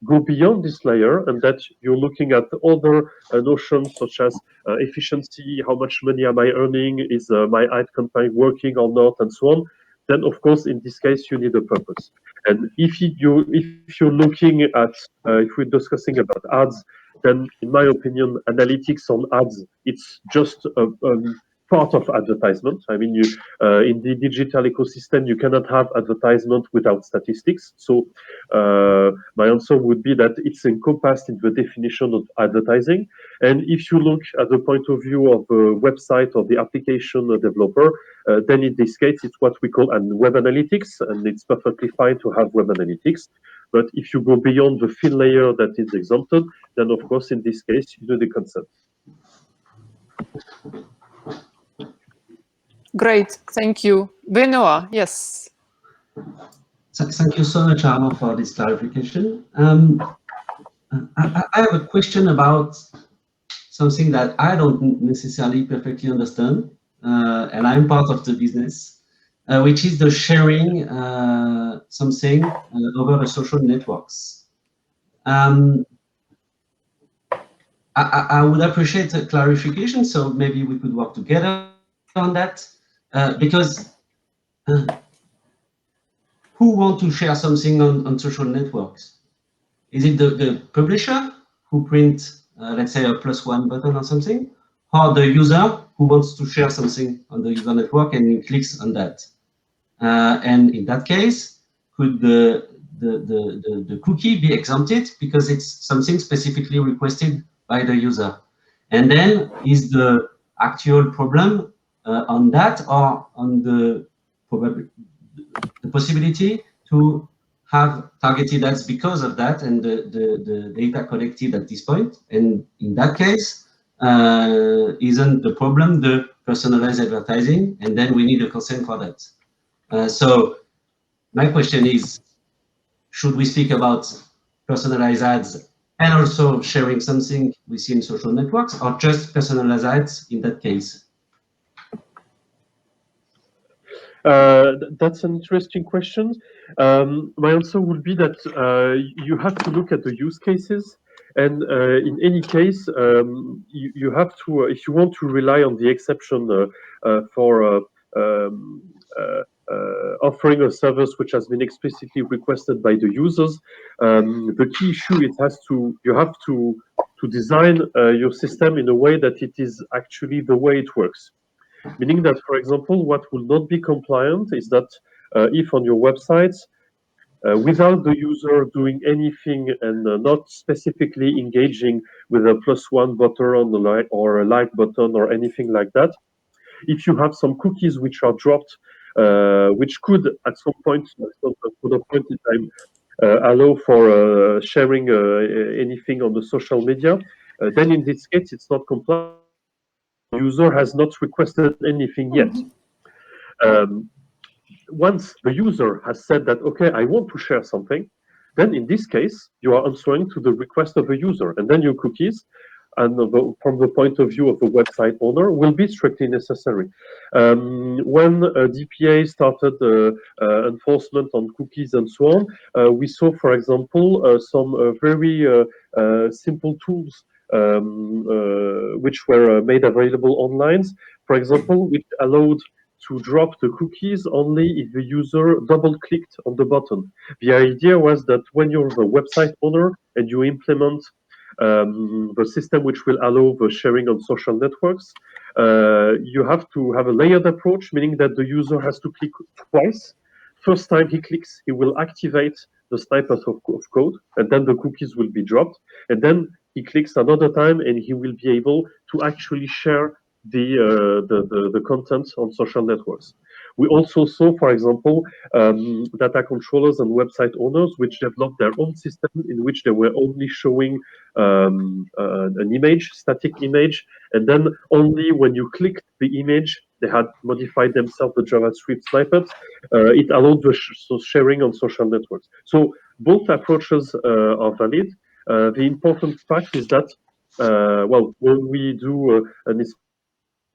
go beyond this layer and that you're looking at other notions such as efficiency, how much money am I earning, is my ad campaign working or not, and so on, then of course in this case you need a purpose. And if you're looking at if we're discussing about ads, then in my opinion analytics on ads, it's just a part of advertisement. I mean, in the digital ecosystem, you cannot have advertisement without statistics. So my answer would be that it's encompassed in the definition of advertising. And if you look at the point of view of a website or the application developer, then in this case, it's what we call web analytics, and it's perfectly fine to have web analytics. But if you go beyond the thin layer that is exempted, then of course, in this case, you need the consent. Great, thank you. Benoît, yes. Thank you so much, Armand, for this clarification. I have a question about something that I don't necessarily perfectly understand, and I'm part of the business, which is the sharing something over the social networks. I would appreciate a clarification, so maybe we could work together on that. Because who want to share something on social networks? Is it the publisher who print, let's say, a +1 button or something, or the user who wants to share something on the user network and clicks on that? And in that case, could the cookie be exempted because it's something specifically requested by the user? And then is the actual problem on that, or on the possibility to have targeted ads because of that and the data collected at this point? And in that case, isn't the problem the personalized advertising? And then we need a consent for that. So my question is, should we speak about personalized ads and also sharing something within social networks, or just personalized ads in that case? That's an interesting question. My answer would be that you have to look at the use cases, and in any case, you have to, if you want to rely on the exception for offering a service which has been explicitly requested by the users, the key issue you have to design your system in a way that it is actually the way it works. Meaning that, for example, what will not be compliant is that if on your websites, without the user doing anything and not specifically engaging with a +1 button or a like button or anything like that, if you have some cookies which are dropped, which could at some point in time allow for sharing anything on the social media, then in this case it's not compliant. The user has not requested anything yet. Once the user has said that, okay, I want to share something, then in this case, you are answering to the request of a user, and then your cookies, and from the point of view of the website owner, will be strictly necessary. When DPA started enforcement on cookies and so on, we saw, for example, some very simple tools which were made available online, for example, which allowed to drop the cookies only if the user double-clicked on the button. The idea was that when you're the website owner and you implement the system which will allow the sharing on social networks, you have to have a layered approach, meaning that the user has to click twice. First time he clicks, he will activate the snippet of code, and then the cookies will be dropped. And then he clicks another time, and he will be able to actually share the content on social networks. We also saw, for example, data controllers and website owners which developed their own system in which they were only showing an image, static image, and then only when you clicked the image, they had modified themselves the JavaScript snippets. It allowed the sharing on social networks. So both approaches are valid. The important fact is that, well, when we do an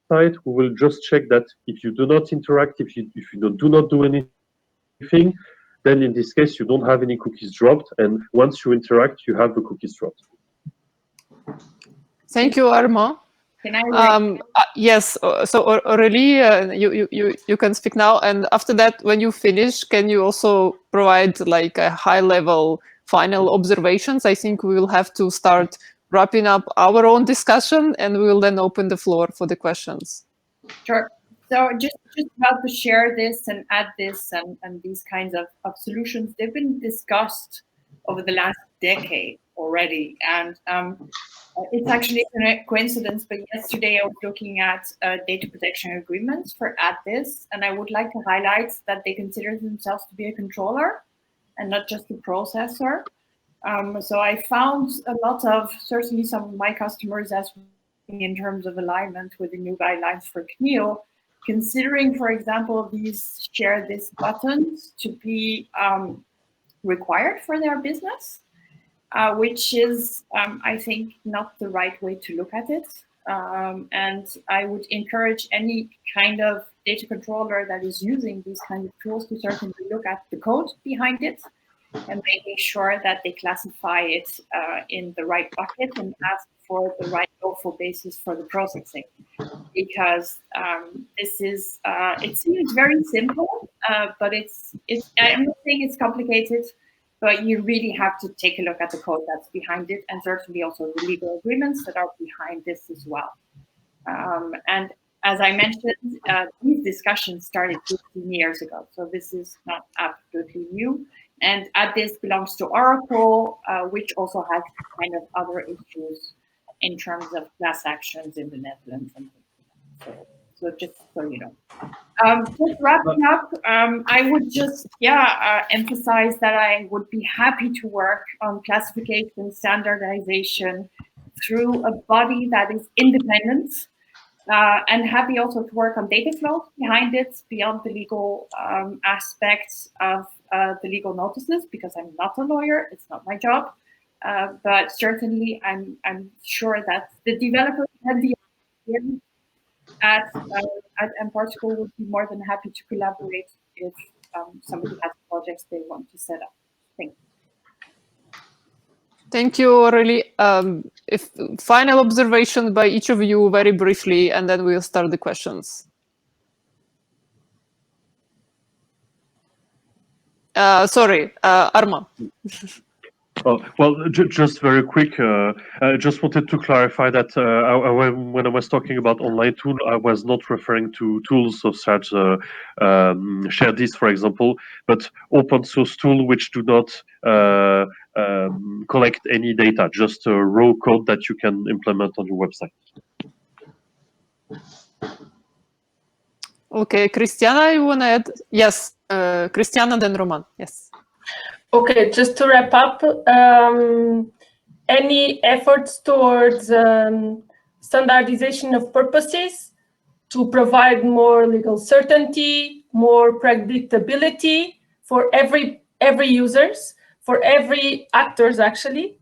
site, we will just check that if you do not interact, if you do not do anything, then in this case you don't have any cookies dropped, and once you interact, you have the cookies dropped. Thank you, Armand. Can I? Yes. So Aurélie, you can speak now, and after that, when you finish, can you also provide like a high-level final observations? I think we will have to start wrapping up our own discussion, and we will then open the floor for the questions. Sure. So just about to share this and add this and these kinds of solutions, they've been discussed over the last decade already. And it's actually a coincidence, but yesterday I was looking at data protection agreements for AddThis, and I would like to highlight that they consider themselves to be a controller and not just a processor. So I found a lot of, certainly some of my customers asking in terms of alignment with the new guidelines for CNIL, considering, for example, these share this buttons to be required for their business, which is, I think, not the right way to look at it. And I would encourage any kind of data controller that is using these kinds of tools to certainly look at the code behind it and making sure that they classify it in the right bucket and ask for the right lawful basis for the processing. Because this is, it seems very simple, but I'm not saying it's complicated, but you really have to take a look at the code that's behind it, and certainly also the legal agreements that are behind this as well. And as I mentioned, these discussions started 15 years ago, so this is not absolutely new. And AddThis belongs to Oracle, which also has kind of other issues in terms of class actions in the Netherlands. And so just so you know. Just wrapping up, I would just, emphasize that I would be happy to work on classification, standardization through a body that is independent, and happy also to work on data flows behind it, beyond the legal aspects of the legal notices, because I'm not a lawyer, it's not my job. But certainly I'm sure that the developers have the at mParticle would be more than happy to collaborate if somebody has projects they want to set up. Thank you. Thank you, Aurélie. If final observation by each of you very briefly, and then we'll start the questions. Sorry, Armand. Well, just very quick. I just wanted to clarify that when I was talking about online tool, I was not referring to tools such as ShareDis, for example, but open source tool which do not collect any data, just raw code that you can implement on your website. Okay, Cristiana, you want to add? Yes, Cristiana, then Romain. Yes. Okay, just to wrap up, any efforts towards standardization of purposes to provide more legal certainty, more predictability for every users, for every actors actually,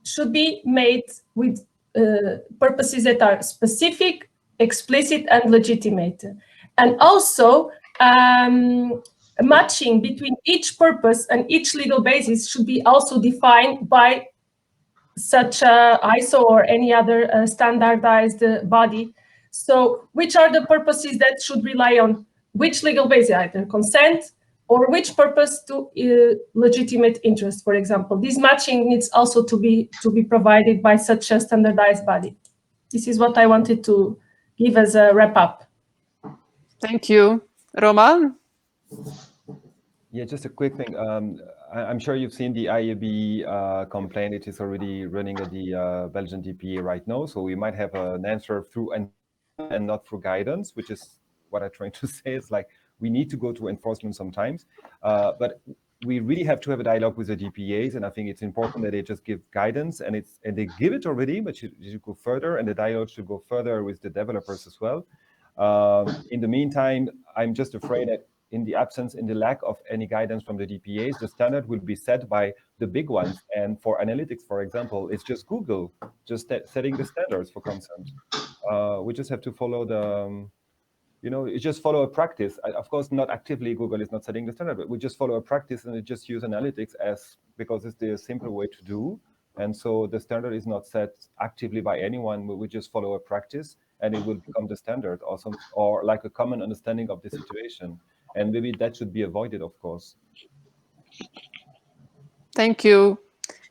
should be made with purposes that are specific, explicit, and legitimate. And also, matching between each purpose and each legal basis should be also defined by such a ISO or any other standardized body. So which are the purposes that should rely on which legal basis, either consent or which purpose to legitimate interest, for example. This matching needs also to be provided by such a standardized body. This is what I wanted to give as a wrap up. Thank you. Romain? Yeah, just a quick thing. I'm sure you've seen the IAB complaint. It is already running at the Belgian DPA right now. So we might have an answer through and not through guidance, which is what I'm trying to say. It's like we need to go to enforcement sometimes, but we really have to have a dialogue with the DPAs. And I think it's important that they just give guidance, and they give it already, but you should go further, and the dialogue should go further with the developers as well. In the meantime, I'm just afraid that in the lack of any guidance from the DPAs, the standard will be set by the big ones. And for analytics, for example, it's just Google just setting the standards for consent. We just have to follow you just follow a practice. Of course, not actively, Google is not setting the standard, but we just follow a practice and we just use analytics because it's the simple way to do. And so the standard is not set actively by anyone, but we just follow a practice and it will become the standard or like a common understanding of the situation. And maybe that should be avoided, of course. Thank you.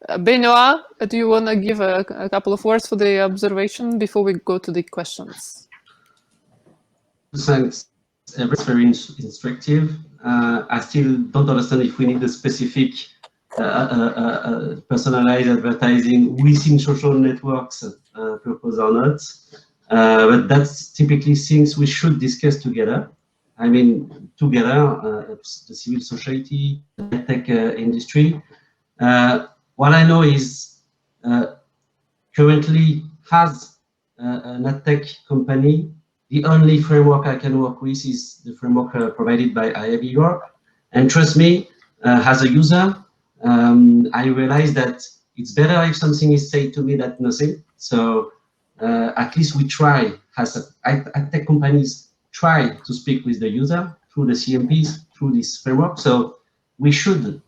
Benoît, do you want to give a couple of words for the observation before we go to the questions? Thanks. It's very instructive. I still don't understand if we need a specific personalized advertising within social networks purpose or not. But that's typically things we should discuss together. I mean, together, the civil society, the tech industry. What I know is currently has an ad tech company, the only framework I can work with is the framework provided by IAB Europe. And trust me, as a user, I realize that it's better if something is said to me than nothing. So at least we try, as ad tech companies, try to speak with the user through the CMPs, through this framework. So we should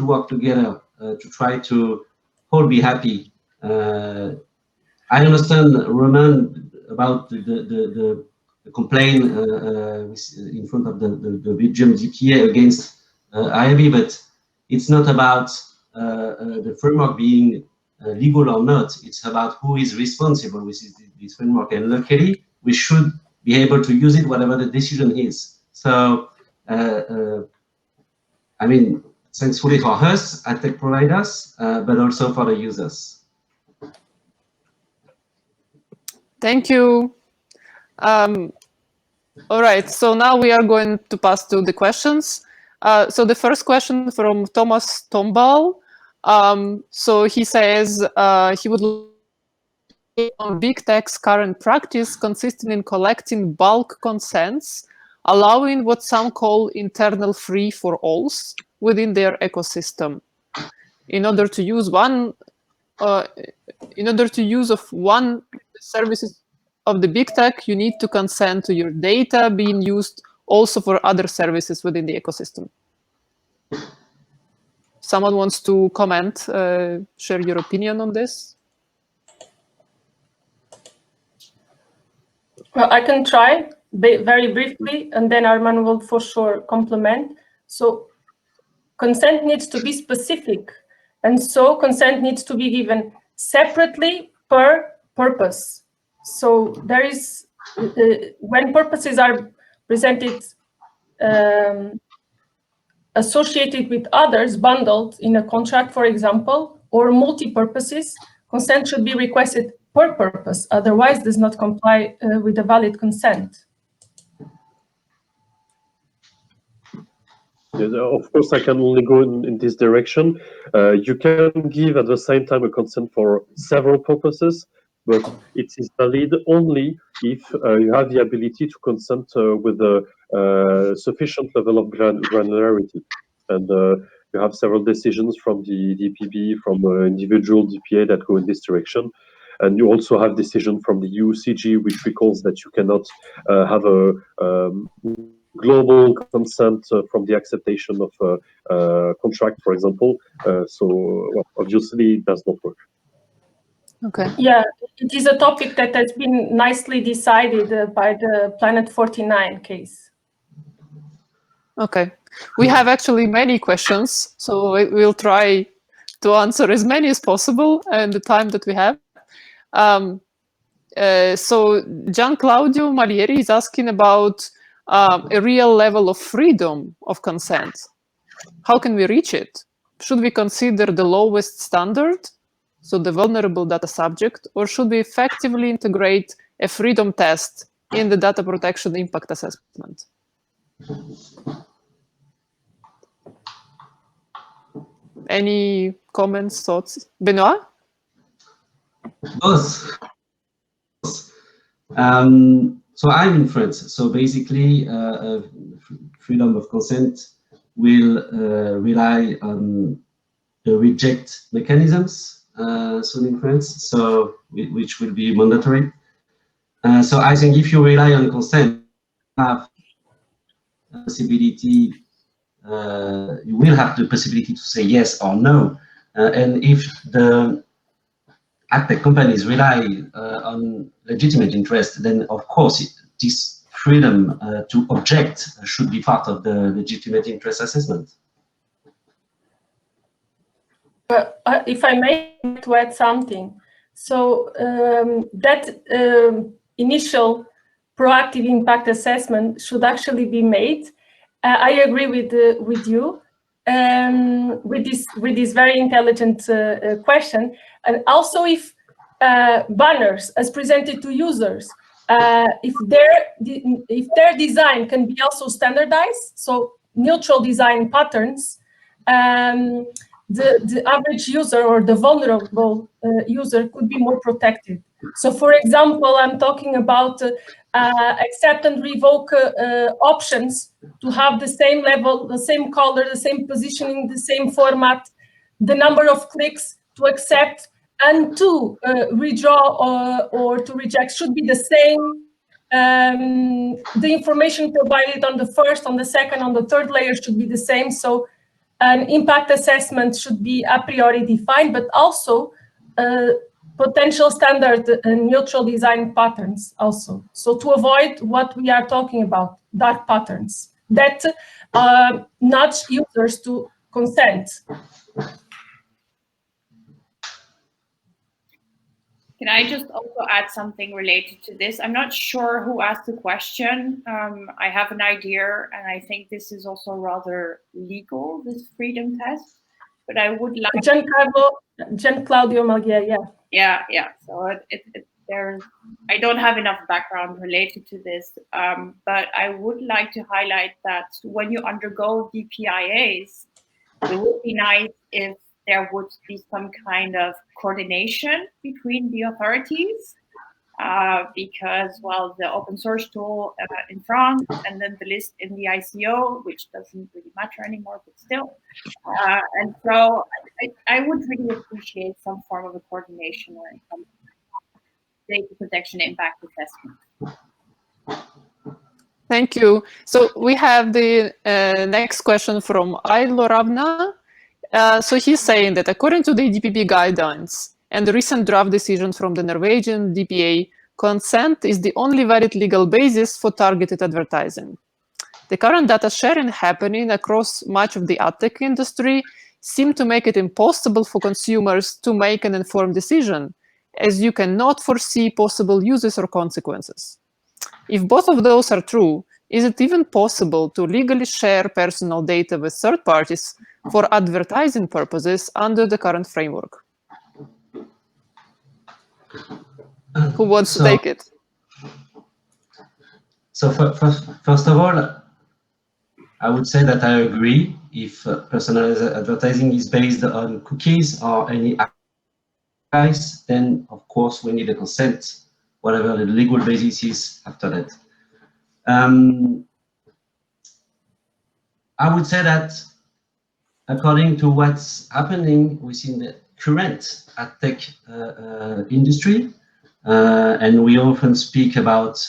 work together to try to all be happy. I understand, Romain, about the complaint in front of the Belgium DPA against IAB, but it's not about the framework being legal or not. It's about who is responsible with this framework. And luckily, we should be able to use it whatever the decision is. So, I mean, thankfully for us, ad tech providers, but also for the users. Thank you. All right, so now we are going to pass to the questions. So the first question from Thomas Tombal. So he says he would on big tech's current practice consisting in collecting bulk consents, allowing what some call internal free-for-alls within their ecosystem. In order to use one services of the big tech, you need to consent to your data being used also for other services within the ecosystem. Someone wants to comment, share your opinion on this? Well, I can try very briefly, and then Armand will for sure complement. So consent needs to be specific, and so consent needs to be given separately per purpose. So there is, when purposes are presented associated with others, bundled in a contract, for example, or multi-purposes, consent should be requested per purpose, otherwise does not comply with a valid consent. Yes, of course, I can only go in this direction. You can give at the same time a consent for several purposes, but it is valid only if you have the ability to consent with a sufficient level of granularity. And you have several decisions from the DPB, from individual DPA that go in this direction. And you also have decision from the UCG, which recalls that you cannot have a global consent from the acceptation of a contract, for example. So well, obviously it does not work. Okay. Yeah, it is a topic that has been nicely decided by the Planet 49 case. Okay. We have actually many questions, so we'll try to answer as many as possible in the time that we have. So Gian Claudio Malieri is asking about a real level of freedom of consent. How can we reach it? Should we consider the lowest standard, so the vulnerable data subject, or should we effectively integrate a freedom test in the data protection impact assessment? Any comments, thoughts? Benoît? Both. So I'm in France. So basically, freedom of consent will rely on the reject mechanisms soon in France, so which will be mandatory. So I think if you rely on consent, you have a possibility. You will have the possibility to say yes or no, and if the AdTech companies rely on legitimate interest, then of course this freedom to object should be part of the legitimate interest assessment. If I may to add something, so that initial proactive impact assessment should actually be made. I agree with you with this very intelligent question, and also if banners as presented to users, if their design can be also standardized, so neutral design patterns, the average user or the vulnerable user could be more protected. So, for example, I'm talking about accept and revoke options to have the same level, the same color, the same positioning, the same format, the number of clicks to accept and to redraw or to reject should be the same. The information provided on the first, on the second, on the third layer should be the same. So an impact assessment should be a priori defined, but also potential standard and neutral design patterns also. So to avoid what we are talking about, dark patterns that nudge users to consent. Can I just also add something related to this? I'm not sure who asked the question. I have an idea, and I think this is also rather legal, this freedom test. But I would like Gian Claudio Malieri, yeah. Yeah. So I don't have enough background related to this, but I would like to highlight that when you undergo DPIAs, it would be nice if there would be some kind of coordination between the authorities, because, well, the open source tool in France and then the list in the ICO, which doesn't really matter anymore, but still. And so I would really appreciate some form of a coordination when it comes. data protection impact assessment. Thank you. So we have the next question from Ailo Ravna. So he's saying that according to the EDPB guidelines and the recent draft decision from the Norwegian DPA, consent is the only valid legal basis for targeted advertising. The current data sharing happening across much of the ad tech industry seem to make it impossible for consumers to make an informed decision, as you cannot foresee possible uses or consequences. If both of those are true, is it even possible to legally share personal data with third parties for advertising purposes under the current framework? Who wants to take it? So first of all, I would say that I agree if personalized advertising is based on cookies or any advice, then of course we need a consent, whatever the legal basis is after that. I would say that according to what's happening within the current ad tech industry, and we often speak about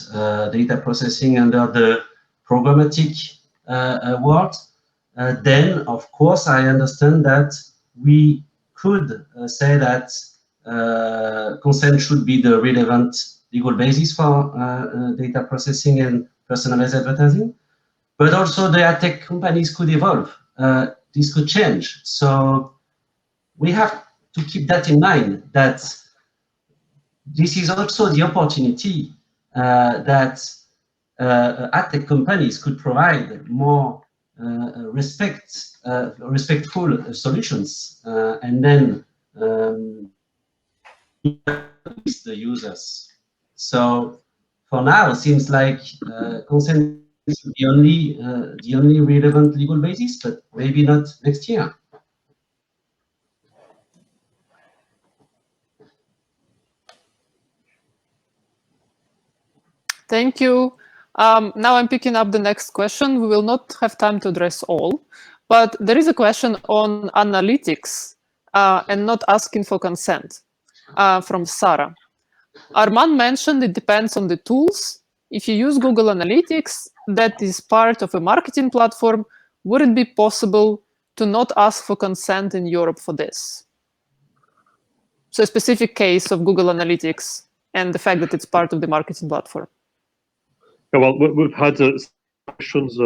data processing under the programmatic world, then of course I understand that we could say that consent should be the relevant legal basis for data processing and personalized advertising, but also the ad tech companies could evolve. This could change. So we have to keep that in mind, that this is also the opportunity that ad tech companies could provide more respectful solutions, and then with the users. So for now, it seems like consent is the only relevant legal basis, but maybe not next year. Thank you. Now I'm picking up the next question. We will not have time to address all, but there is a question on analytics and not asking for consent from Sarah. Armand mentioned it depends on the tools. If you use Google Analytics, that is part of a marketing platform, would it be possible to not ask for consent in Europe for this? So a specific case of Google Analytics and the fact that it's part of the marketing platform. Yeah, well, we've had questions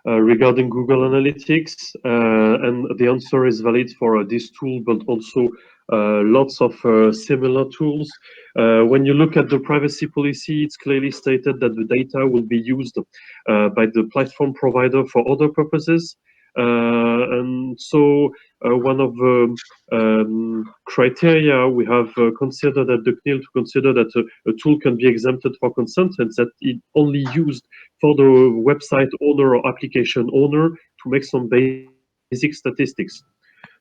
regarding Google Analytics, and the answer is valid for this tool, but also lots of similar tools. When you look at the privacy policy, it's clearly stated that the data will be used by the platform provider for other purposes. And so one of the criteria we have considered at the CNIL to consider that a tool can be exempted for consent and that it only used for the website owner or application owner to make some basic statistics.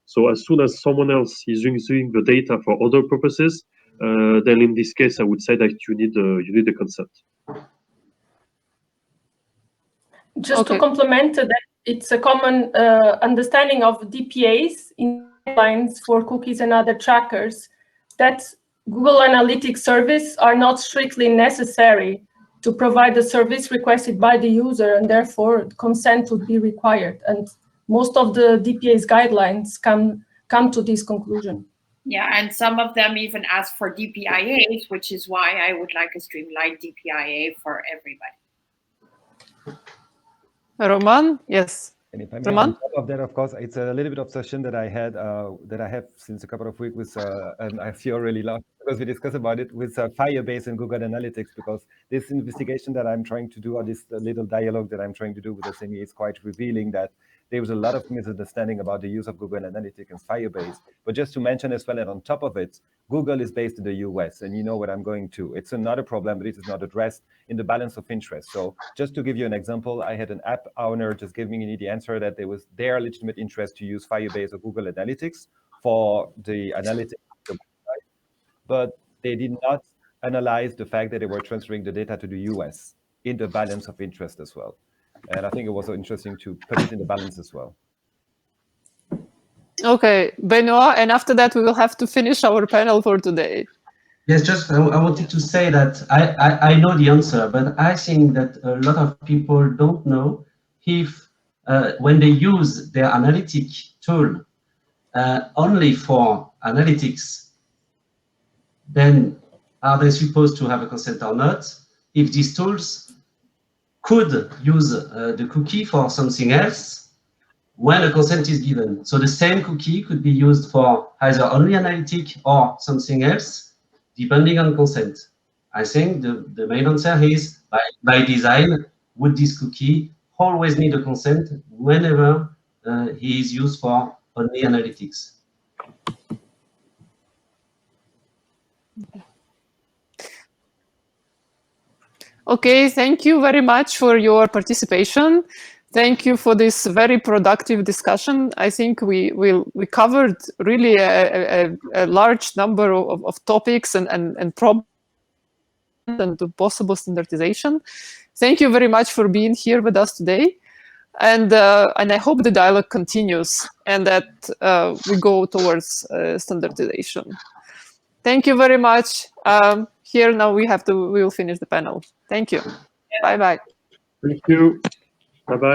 So as soon as someone else is using the data for other purposes, then in this case, I would say that you need a consent. Just to complement that, it's a common understanding of DPAs in guidelines for cookies and other trackers that Google Analytics service are not strictly necessary to provide the service requested by the user, and therefore consent would be required. And most of the DPA's guidelines come to this conclusion. Yeah, and some of them even ask for DPIAs, which is why I would like a streamlined DPIA for everybody. Romain, yes. And if I may, on top of that, of course, it's a little bit of obsession that I have since a couple of weeks with, and I feel really lost because we discussed about it with Firebase and Google Analytics, because this investigation that I'm trying to do, or this little dialogue that I'm trying to do with the SME is quite revealing that there was a lot of misunderstanding about the use of Google Analytics and Firebase. But just to mention as well that on top of it, Google is based in the US, and you know what I'm going to. It's another problem, but it is not addressed in the balance of interest. So just to give you an example, I had an app owner just giving me the answer that there was their legitimate interest to use Firebase or Google Analytics for the analytics of the website, but they did not analyze the fact that they were transferring the data to the US in the balance of interest as well. And I think it was so interesting to put it in the balance as well. Okay, Benoît, and after that we will have to finish our panel for today. Yes, just I wanted to say that I know the answer, but I think that a lot of people don't know if when they use their analytic tool only for analytics, then are they supposed to have a consent or not? If these tools could use the cookie for something else when a consent is given. So the same cookie could be used for either only analytic or something else, depending on consent. I think the main answer is, by design, would this cookie always need a consent whenever he is used for only analytics? Okay, thank you very much for your participation. Thank you for this very productive discussion. I think we covered really a large number of topics and problems and the possible standardization. Thank you very much for being here with us today. And I hope the dialogue continues and that we go towards standardization. Thank you very much. Here now we will finish the panel. Thank you. Bye-bye. Thank you. Bye-bye.